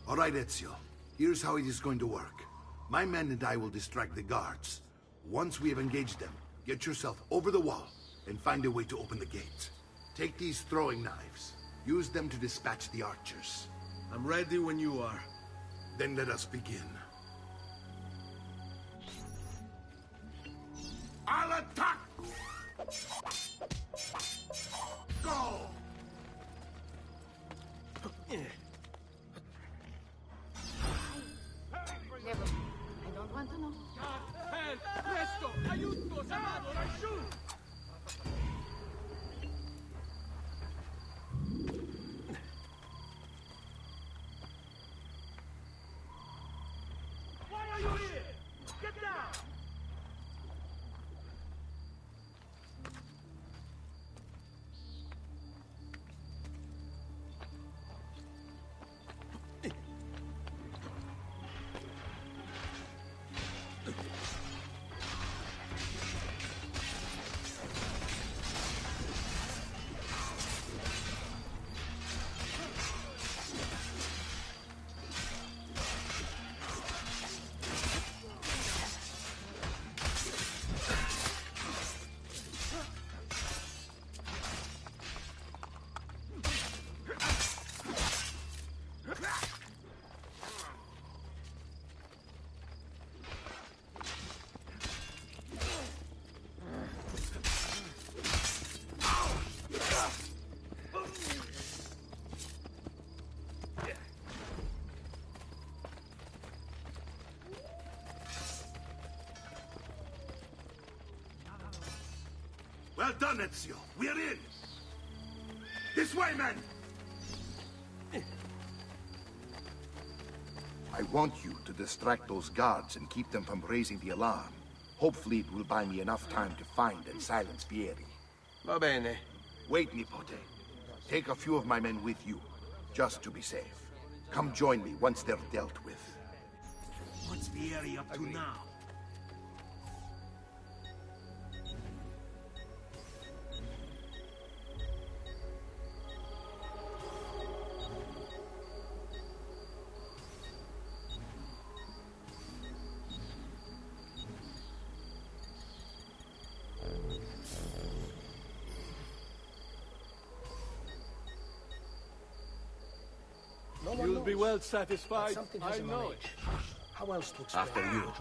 All right, Ezio. Here's how it is going to work. My men and I will distract the guards. Once we have engaged them, get yourself over the wall and find a way to open the gate. Take these throwing knives. Use them to dispatch the archers. I'm ready when you are. Then let us begin. I'll attack! Go! Never. I don't want to know. Help! Presto! Aiuto! Salvador! Laggiù! Why are you here? Get down! Well done, Ezio. We're in. This way, men! I want you to distract those guards and keep them from raising the alarm. Hopefully it will buy me enough time to find and silence Vieri. Va bene. Wait, Nipote. Take a few of my men with you, just to be safe. Come join me once they're dealt with. What's Vieri up to now? You'll be well satisfied, I know it. How else to explain After you.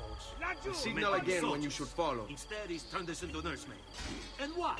The Signal again when you should follow. Instead, he's turned us into nursemen. And why?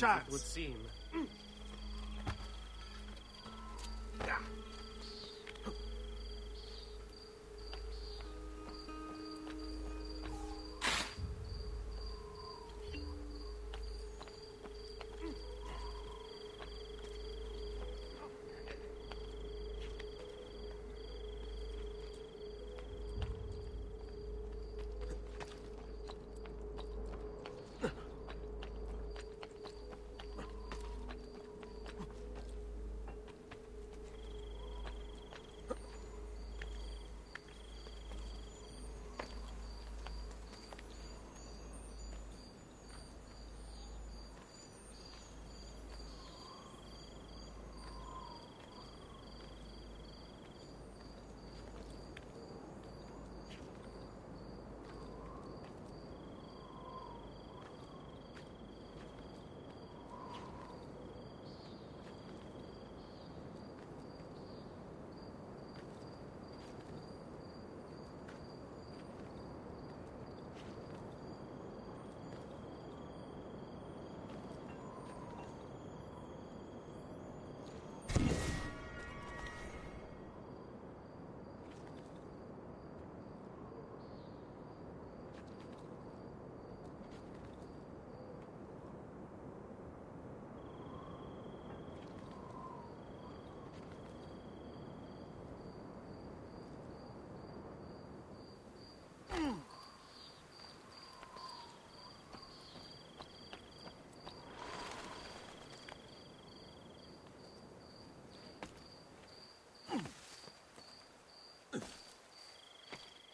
It would seem.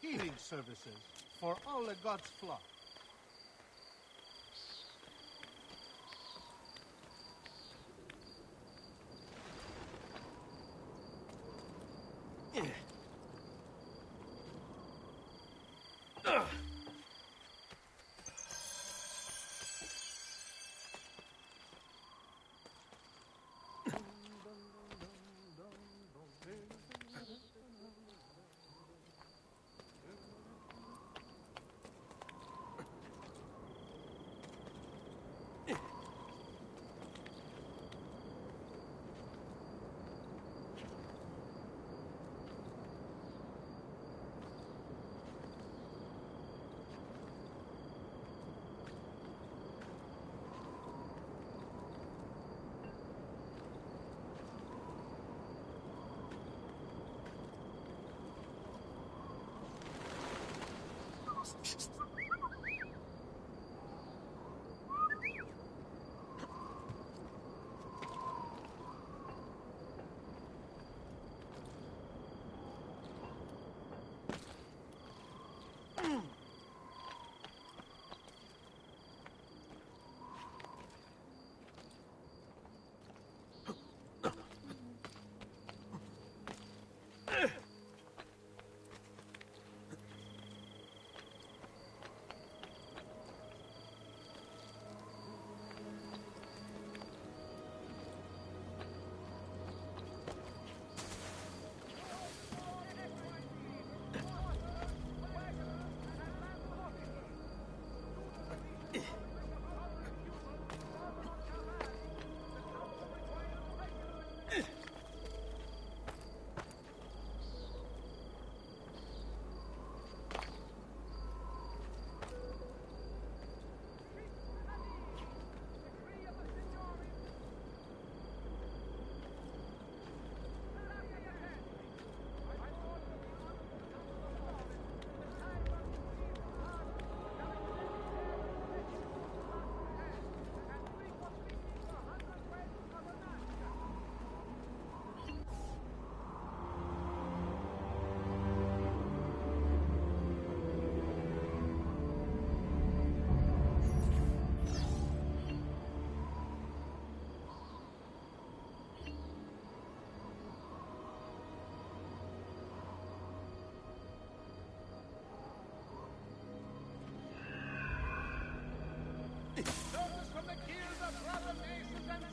Healing services for all the gods' flock.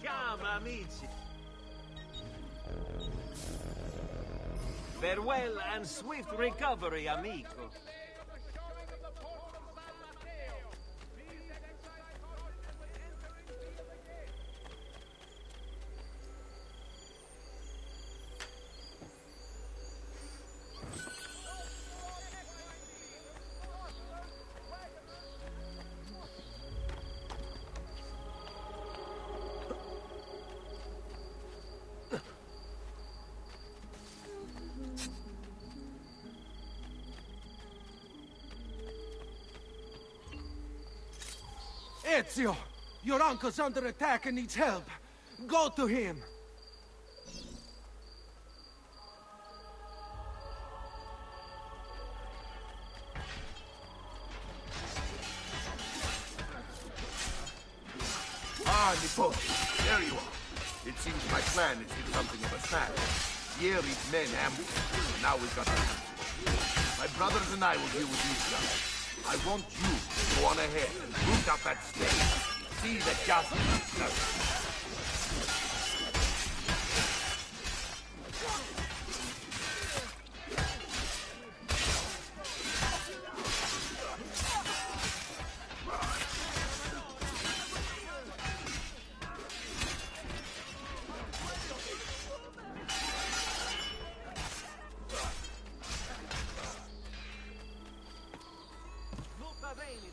Chiama, amici. Farewell and swift recovery, amico. Ezio! Your uncle's under attack and needs help. Go to him! Ah, Nipote, there you are. It seems my plan is in something of a snag. Vieri's men ambushed, and now we've got to answer. My brothers and I will deal with these guys. I want you to go on ahead and root out that snake. See that justice is served.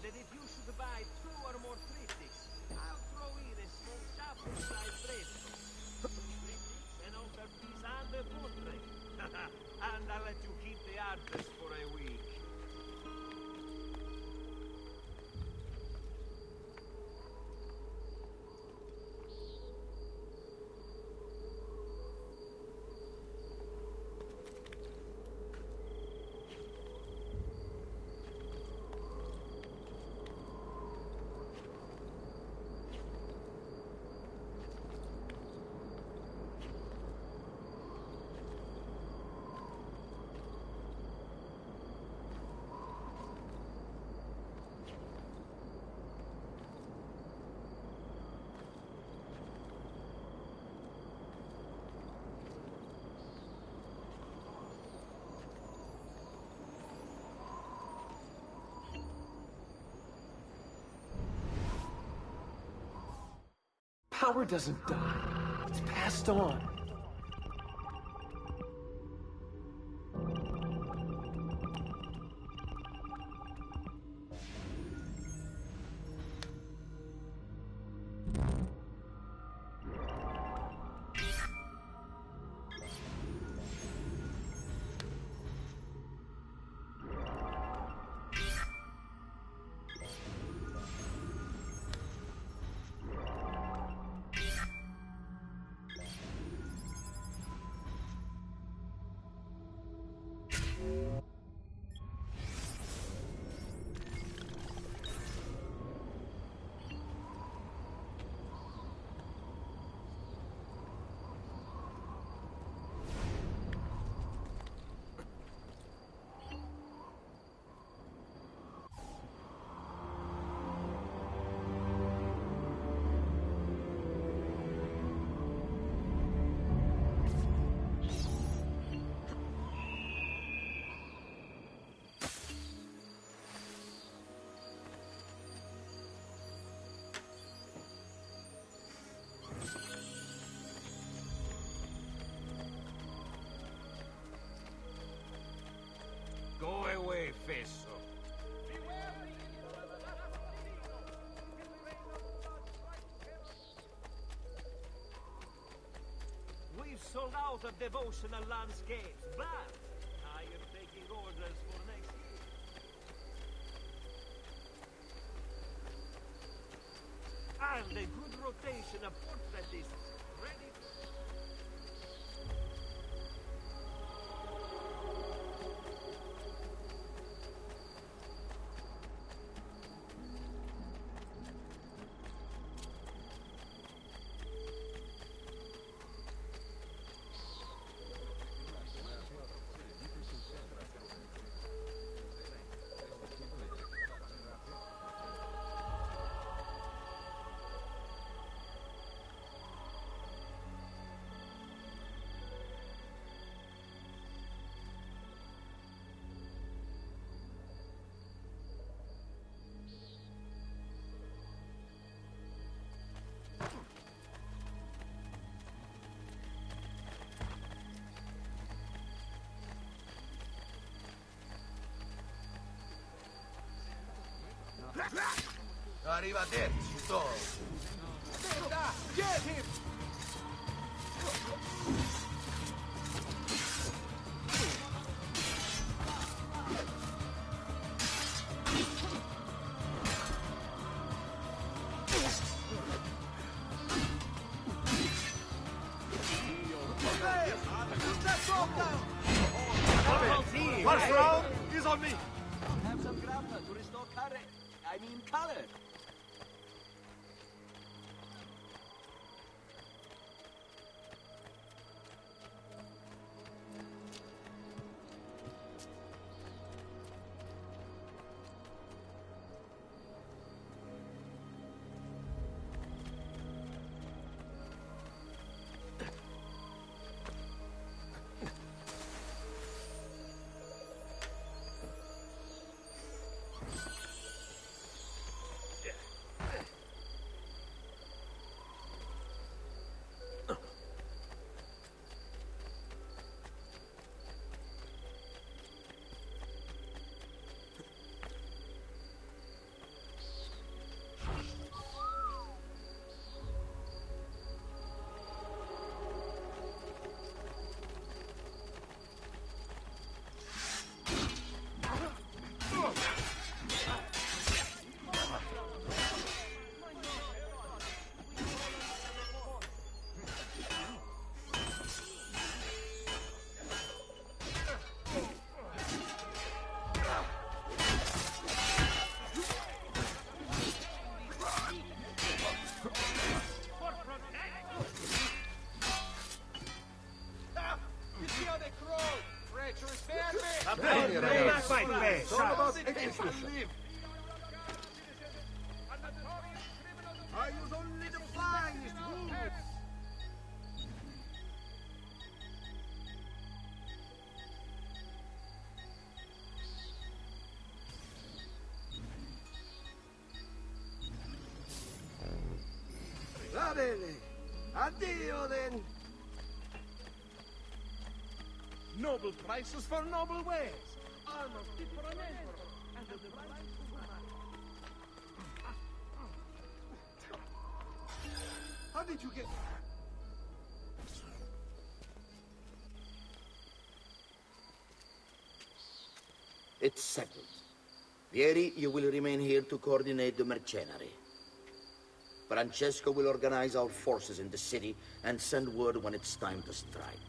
That if you should buy 2 or more triptychs, I'll throw in a small shop inside Fresco. Triptychs and altar piece and a portrait. And I'll let you keep the artist for a week. Power doesn't die. It's passed on. we've sold out of devotional landscapes, but I am taking orders for next year. And a good rotation of portraitists ready. Arrivederci, Toro. Panda, get him! First round is on me. Have some grappa to restore color. I use only the finest wood. Va bene. Addio, then. Noble prices for noble wares. Armor fit for an emperor. And the price for man. How did you get... It's settled. Vieri, you will remain here to coordinate the mercenary. Francesco will organize our forces in the city and send word when it's time to strike.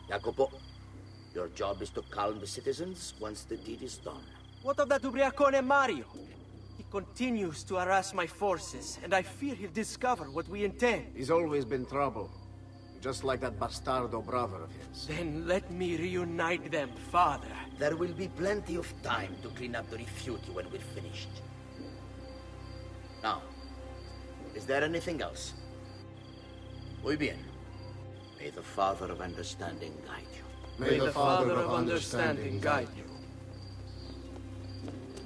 Jacopo, your job is to calm the citizens once the deed is done. What of that ubriacone Mario? He continues to harass my forces, and I fear he'll discover what we intend. He's always been trouble. Just like that bastardo brother of his. Then let me reunite them, father. There will be plenty of time to clean up the rifiuti when we're finished. Now, is there anything else? Muy bien. May the Father of Understanding guide you. May the Father of Understanding guide you.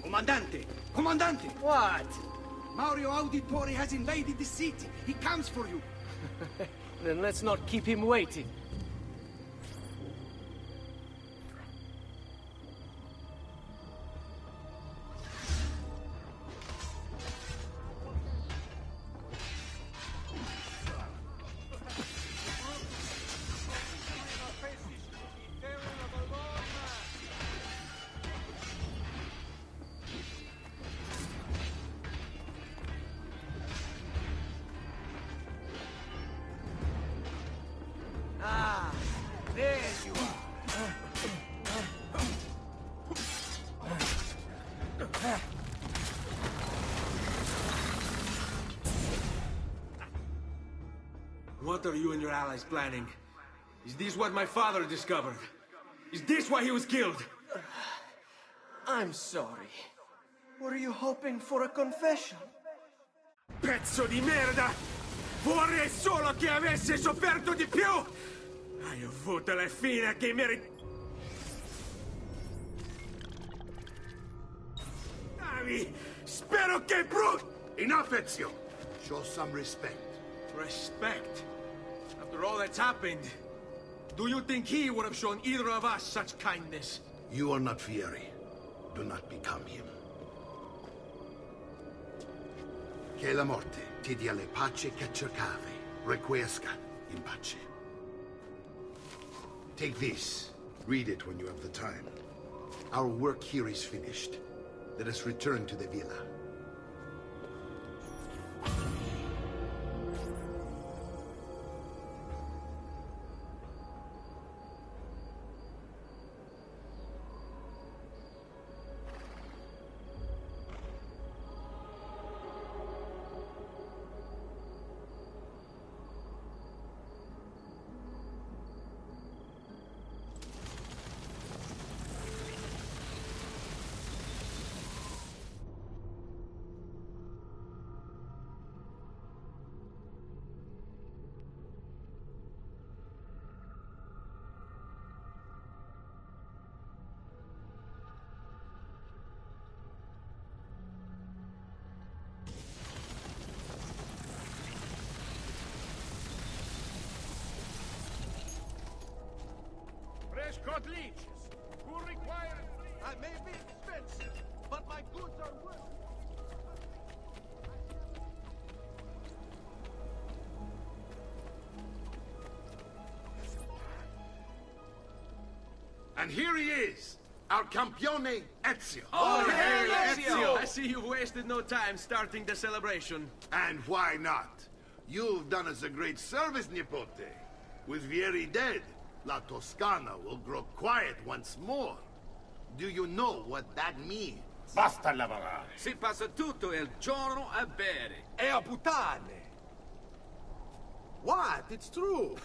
Comandante! Comandante! What? Mario Auditore has invaded the city. He comes for you. Then let's not keep him waiting. What are you and your allies planning? Is this what my father discovered? Is this why he was killed? I'm sorry. Were you hoping for a confession? Pezzo di merda! Vorrei solo che avesse sofferto di più! Hai avuto la fine che meritavi! Spero che Enough, Ezio! Show some respect. Respect? After all that's happened, do you think he would have shown either of us such kindness? You are not Fieri. Do not become him. Che la morte ti dia le pace che cercavi. Requiesca in pace. Take this. Read it when you have the time. Our work here is finished. Let us return to the villa. Got leeches. Who require it? I may be expensive, but my goods are worth. And here he is, our campione Ezio. Oh, hail Ezio! I see you've wasted no time starting the celebration. And why not? You've done us a great service, Nipote. With Vieri dead, La Toscana will grow quiet once more. Do you know what that means? Basta lavorare. Si passa tutto il giorno a bere. E a puttane. What? It's true.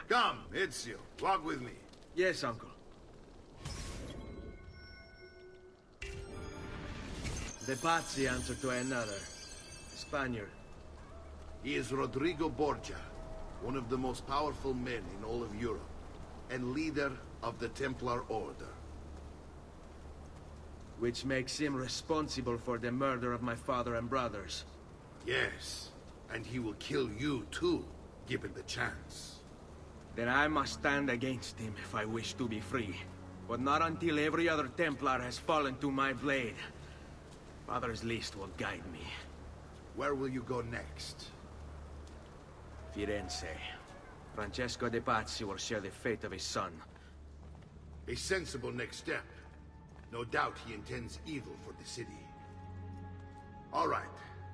Come, Ezio, walk with me. Yes, uncle. The Pazzi answer to another. Spaniard. He is Rodrigo Borgia, one of the most powerful men in all of Europe, and leader of the Templar Order. Which makes him responsible for the murder of my father and brothers. Yes, and he will kill you too, given the chance. Then I must stand against him if I wish to be free. But not until every other Templar has fallen to my blade. Father's list will guide me. Where will you go next? Firenze. Francesco de Pazzi will share the fate of his son. A sensible next step. No doubt he intends evil for the city. All right,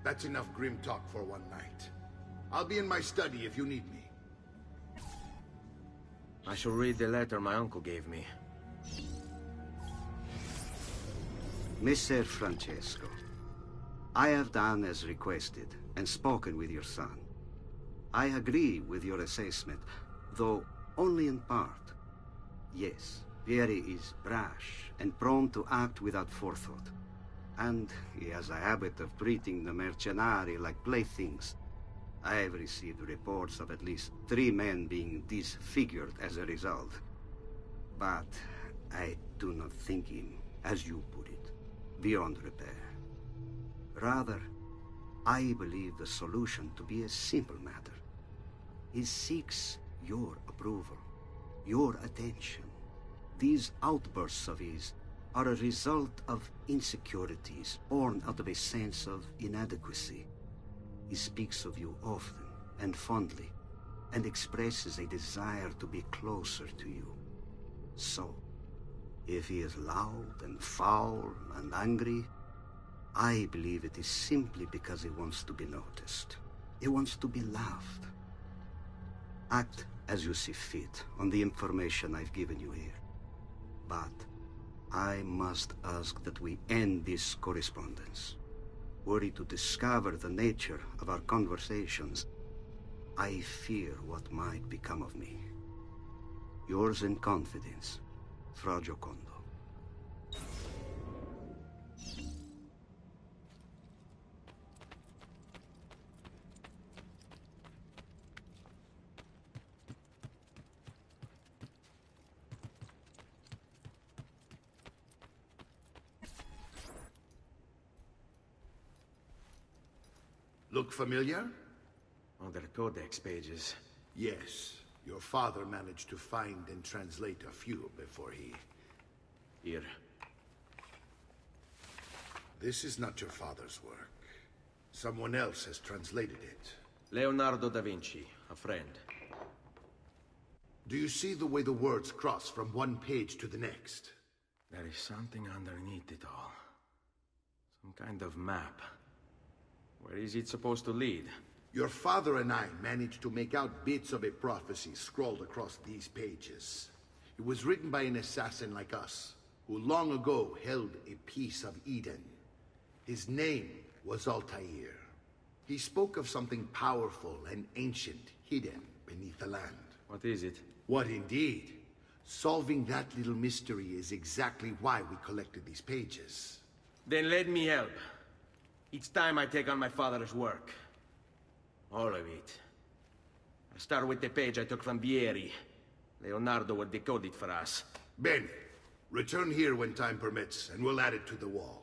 that's enough grim talk for one night. I'll be in my study if you need me. I shall read the letter my uncle gave me. Messer Francesco, I have done as requested and spoken with your son. I agree with your assessment, though only in part. Yes, Vieri is brash and prone to act without forethought. And he has a habit of treating the mercenari like playthings. I have received reports of at least 3 men being disfigured as a result. But I do not think him, as you put it, beyond repair. Rather, I believe the solution to be a simple matter. He seeks your approval, your attention. These outbursts of his are a result of insecurities born out of a sense of inadequacy. He speaks of you often and fondly, and expresses a desire to be closer to you. So, if he is loud and foul and angry, I believe it is simply because he wants to be noticed. He wants to be loved. Act as you see fit on the information I've given you here. But I must ask that we end this correspondence. Were he to discover the nature of our conversations, I fear what might become of me. Yours in confidence, Fra Giocondo. Look familiar? Oh, they're codex pages. Yes. Your father managed to find and translate a few before he... Here. This is not your father's work. Someone else has translated it. Leonardo da Vinci, a friend. Do you see the way the words cross from one page to the next? There is something underneath it all. Some kind of map. Where is it supposed to lead? Your father and I managed to make out bits of a prophecy scrawled across these pages. It was written by an assassin like us, who long ago held a piece of Eden. His name was Altair. He spoke of something powerful and ancient hidden beneath the land. What is it? What indeed? Solving that little mystery is exactly why we collected these pages. Then let me help. It's time I take on my father's work. All of it. I'll start with the page I took from Vieri. Leonardo will decode it for us. Ben, return here when time permits, and we'll add it to the wall.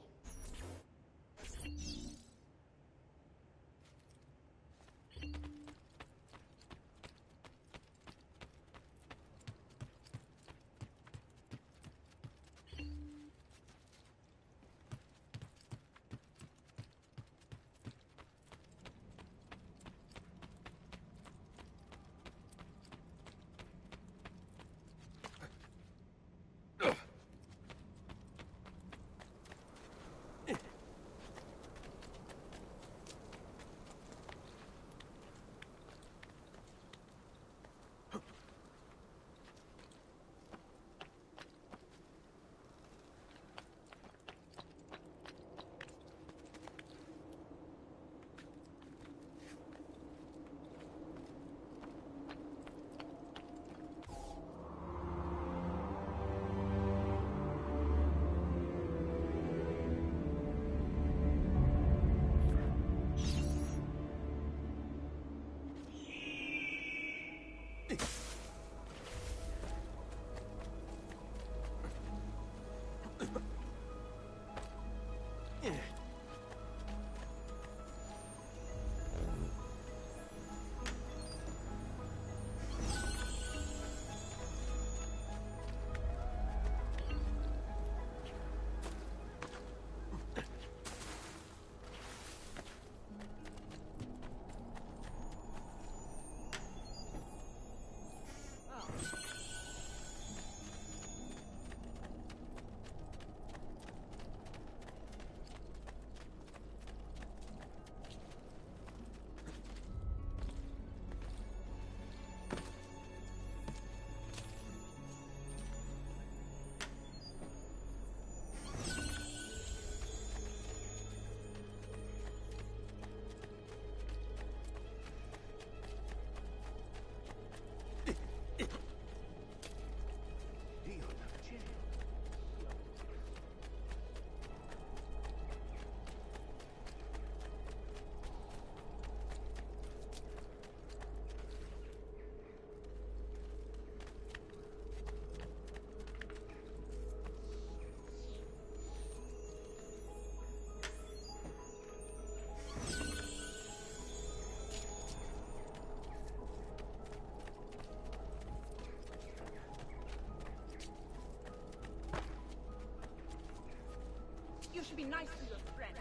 You should be nice to your friend.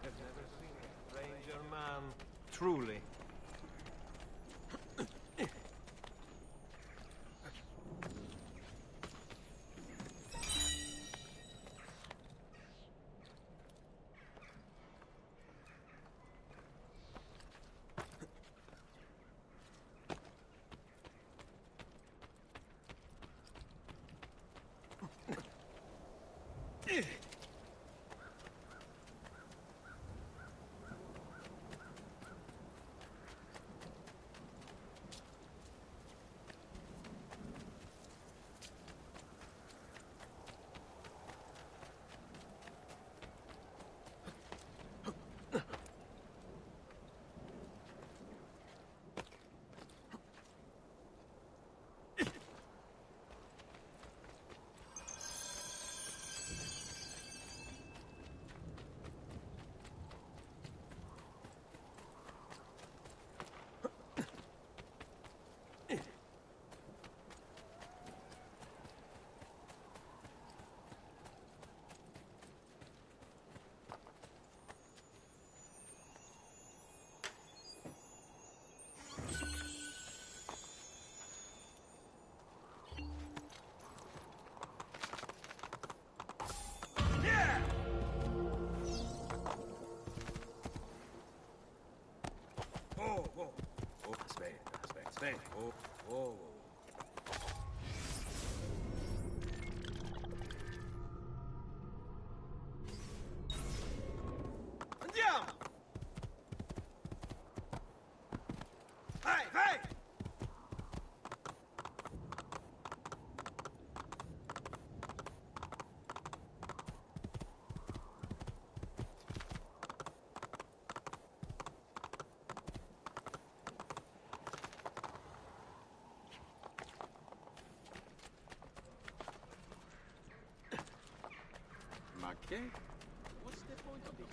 I've never seen a stranger man, truly. Hey, oh, whoa. Andiamo! Vai, vai! Ma che? What's the point of this?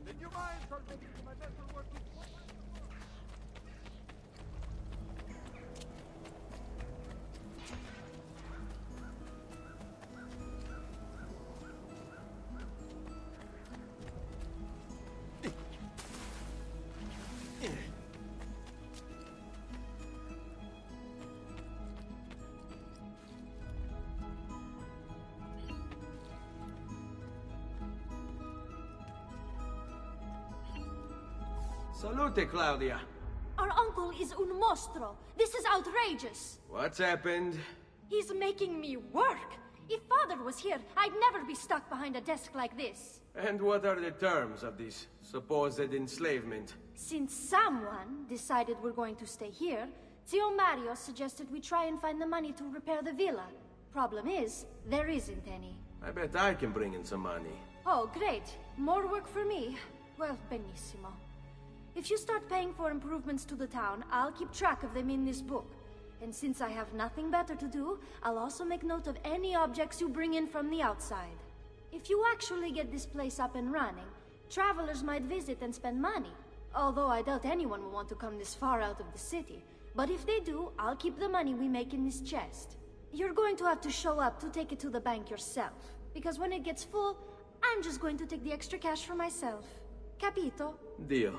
Did you mind for making my metal working? Salute, Claudia. Our uncle is un mostro. This is outrageous. What's happened? He's making me work. If Father was here, I'd never be stuck behind a desk like this. And what are the terms of this supposed enslavement? Since someone decided we're going to stay here, Zio Mario suggested we try and find the money to repair the villa. Problem is, there isn't any. I bet I can bring in some money. Oh, great. More work for me. Well, benissimo. If you start paying for improvements to the town, I'll keep track of them in this book. And since I have nothing better to do, I'll also make note of any objects you bring in from the outside. If you actually get this place up and running, travelers might visit and spend money. Although I doubt anyone will want to come this far out of the city. But if they do, I'll keep the money we make in this chest. You're going to have to show up to take it to the bank yourself. Because when it gets full, I'm just going to take the extra cash for myself. Capito? Deal.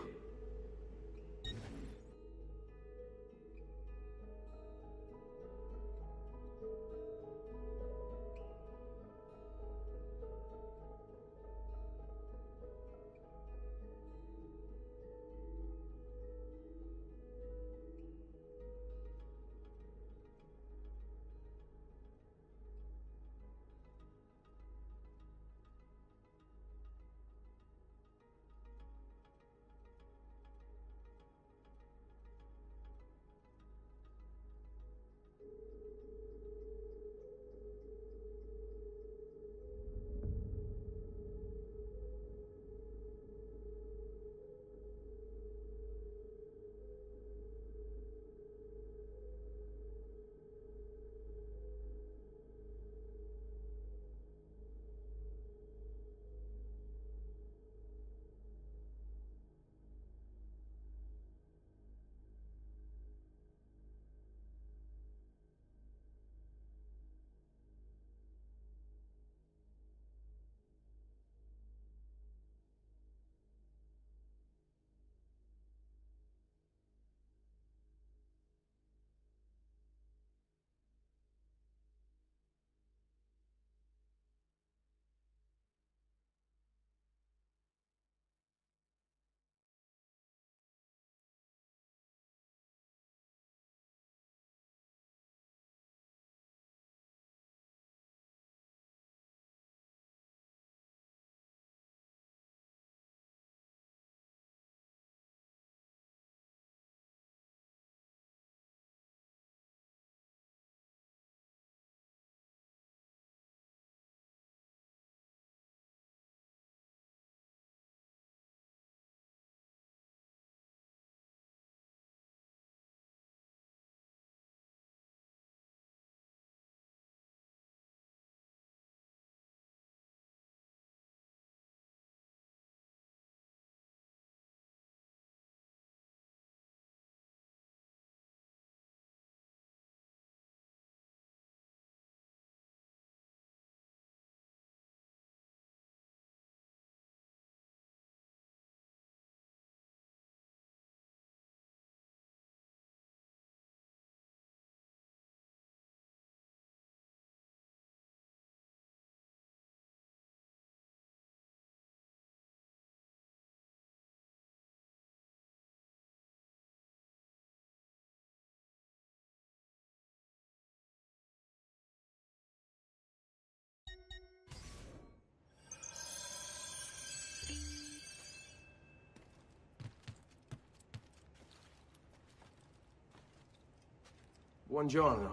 Buongiorno.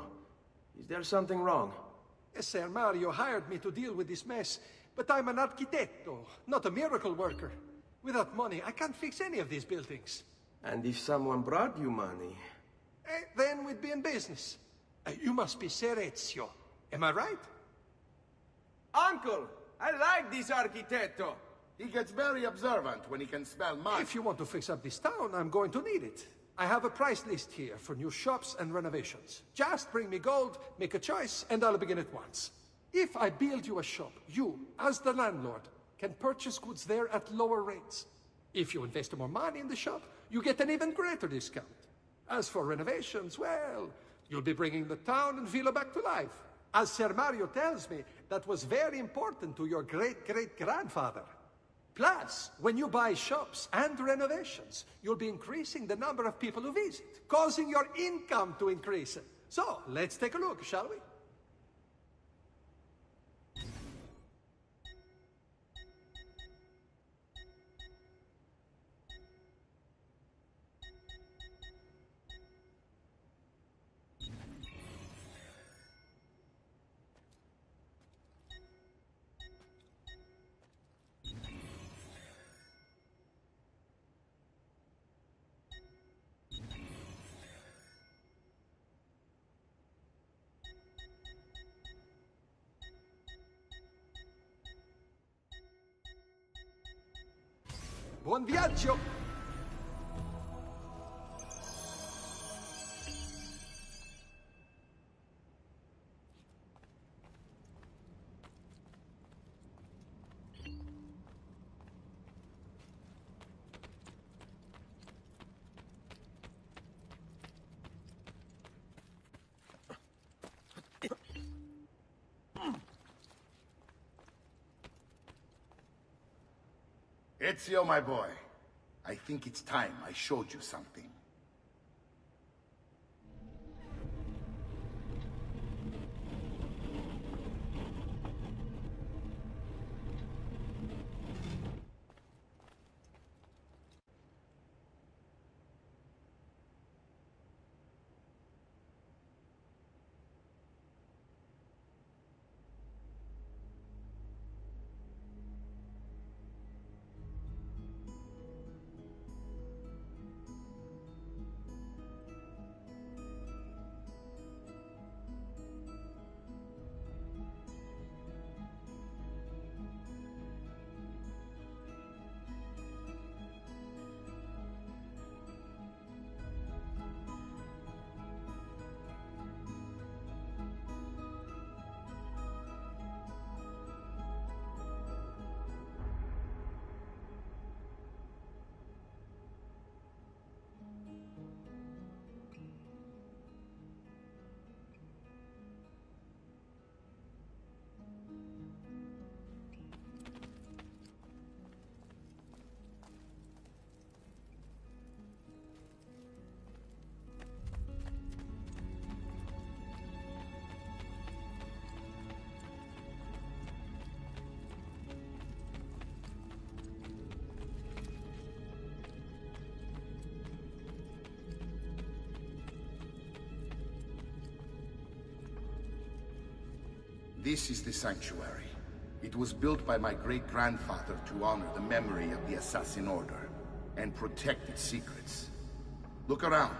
Is there something wrong? Yes, Sir Mario hired me to deal with this mess, but I'm an architetto, not a miracle worker. Without money, I can't fix any of these buildings. And if someone brought you money? Then we'd be in business. You must be Ser Ezio. Am I right? Uncle, I like this architetto. He gets very observant when he can smell mud. If you want to fix up this town, I'm going to need it. I have a price list here for new shops and renovations. Just bring me gold, make a choice, and I'll begin at once. If I build you a shop, you, as the landlord, can purchase goods there at lower rates. If you invest more money in the shop, you get an even greater discount. As for renovations, well, you'll be bringing the town and villa back to life. As Sir Mario tells me, that was very important to your great-great-grandfather. Plus, when you buy shops and renovations, you'll be increasing the number of people who visit, causing your income to increase. So, let's take a look, shall we? Buon viaggio! Ezio, my boy, I think it's time I showed you something. This is the sanctuary. It was built by my great-grandfather to honor the memory of the Assassin Order and protect its secrets. Look around.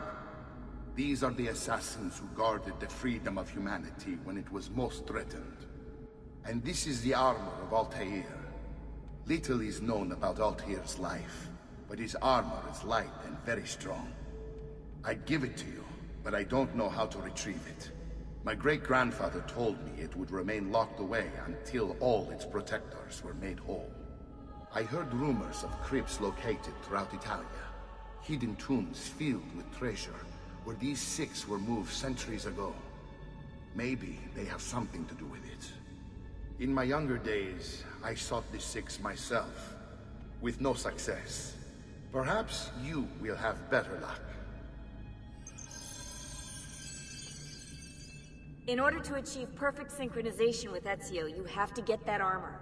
These are the assassins who guarded the freedom of humanity when it was most threatened. And this is the armor of Altair. Little is known about Altair's life, but his armor is light and very strong. I'd give it to you, but I don't know how to retrieve it. My great-grandfather told me it would remain locked away until all its protectors were made whole. I heard rumors of crypts located throughout Italia, hidden tombs filled with treasure, where these six were moved centuries ago. Maybe they have something to do with it. In my younger days, I sought the six myself, with no success. Perhaps you will have better luck. In order to achieve perfect synchronization with Ezio, you have to get that armor.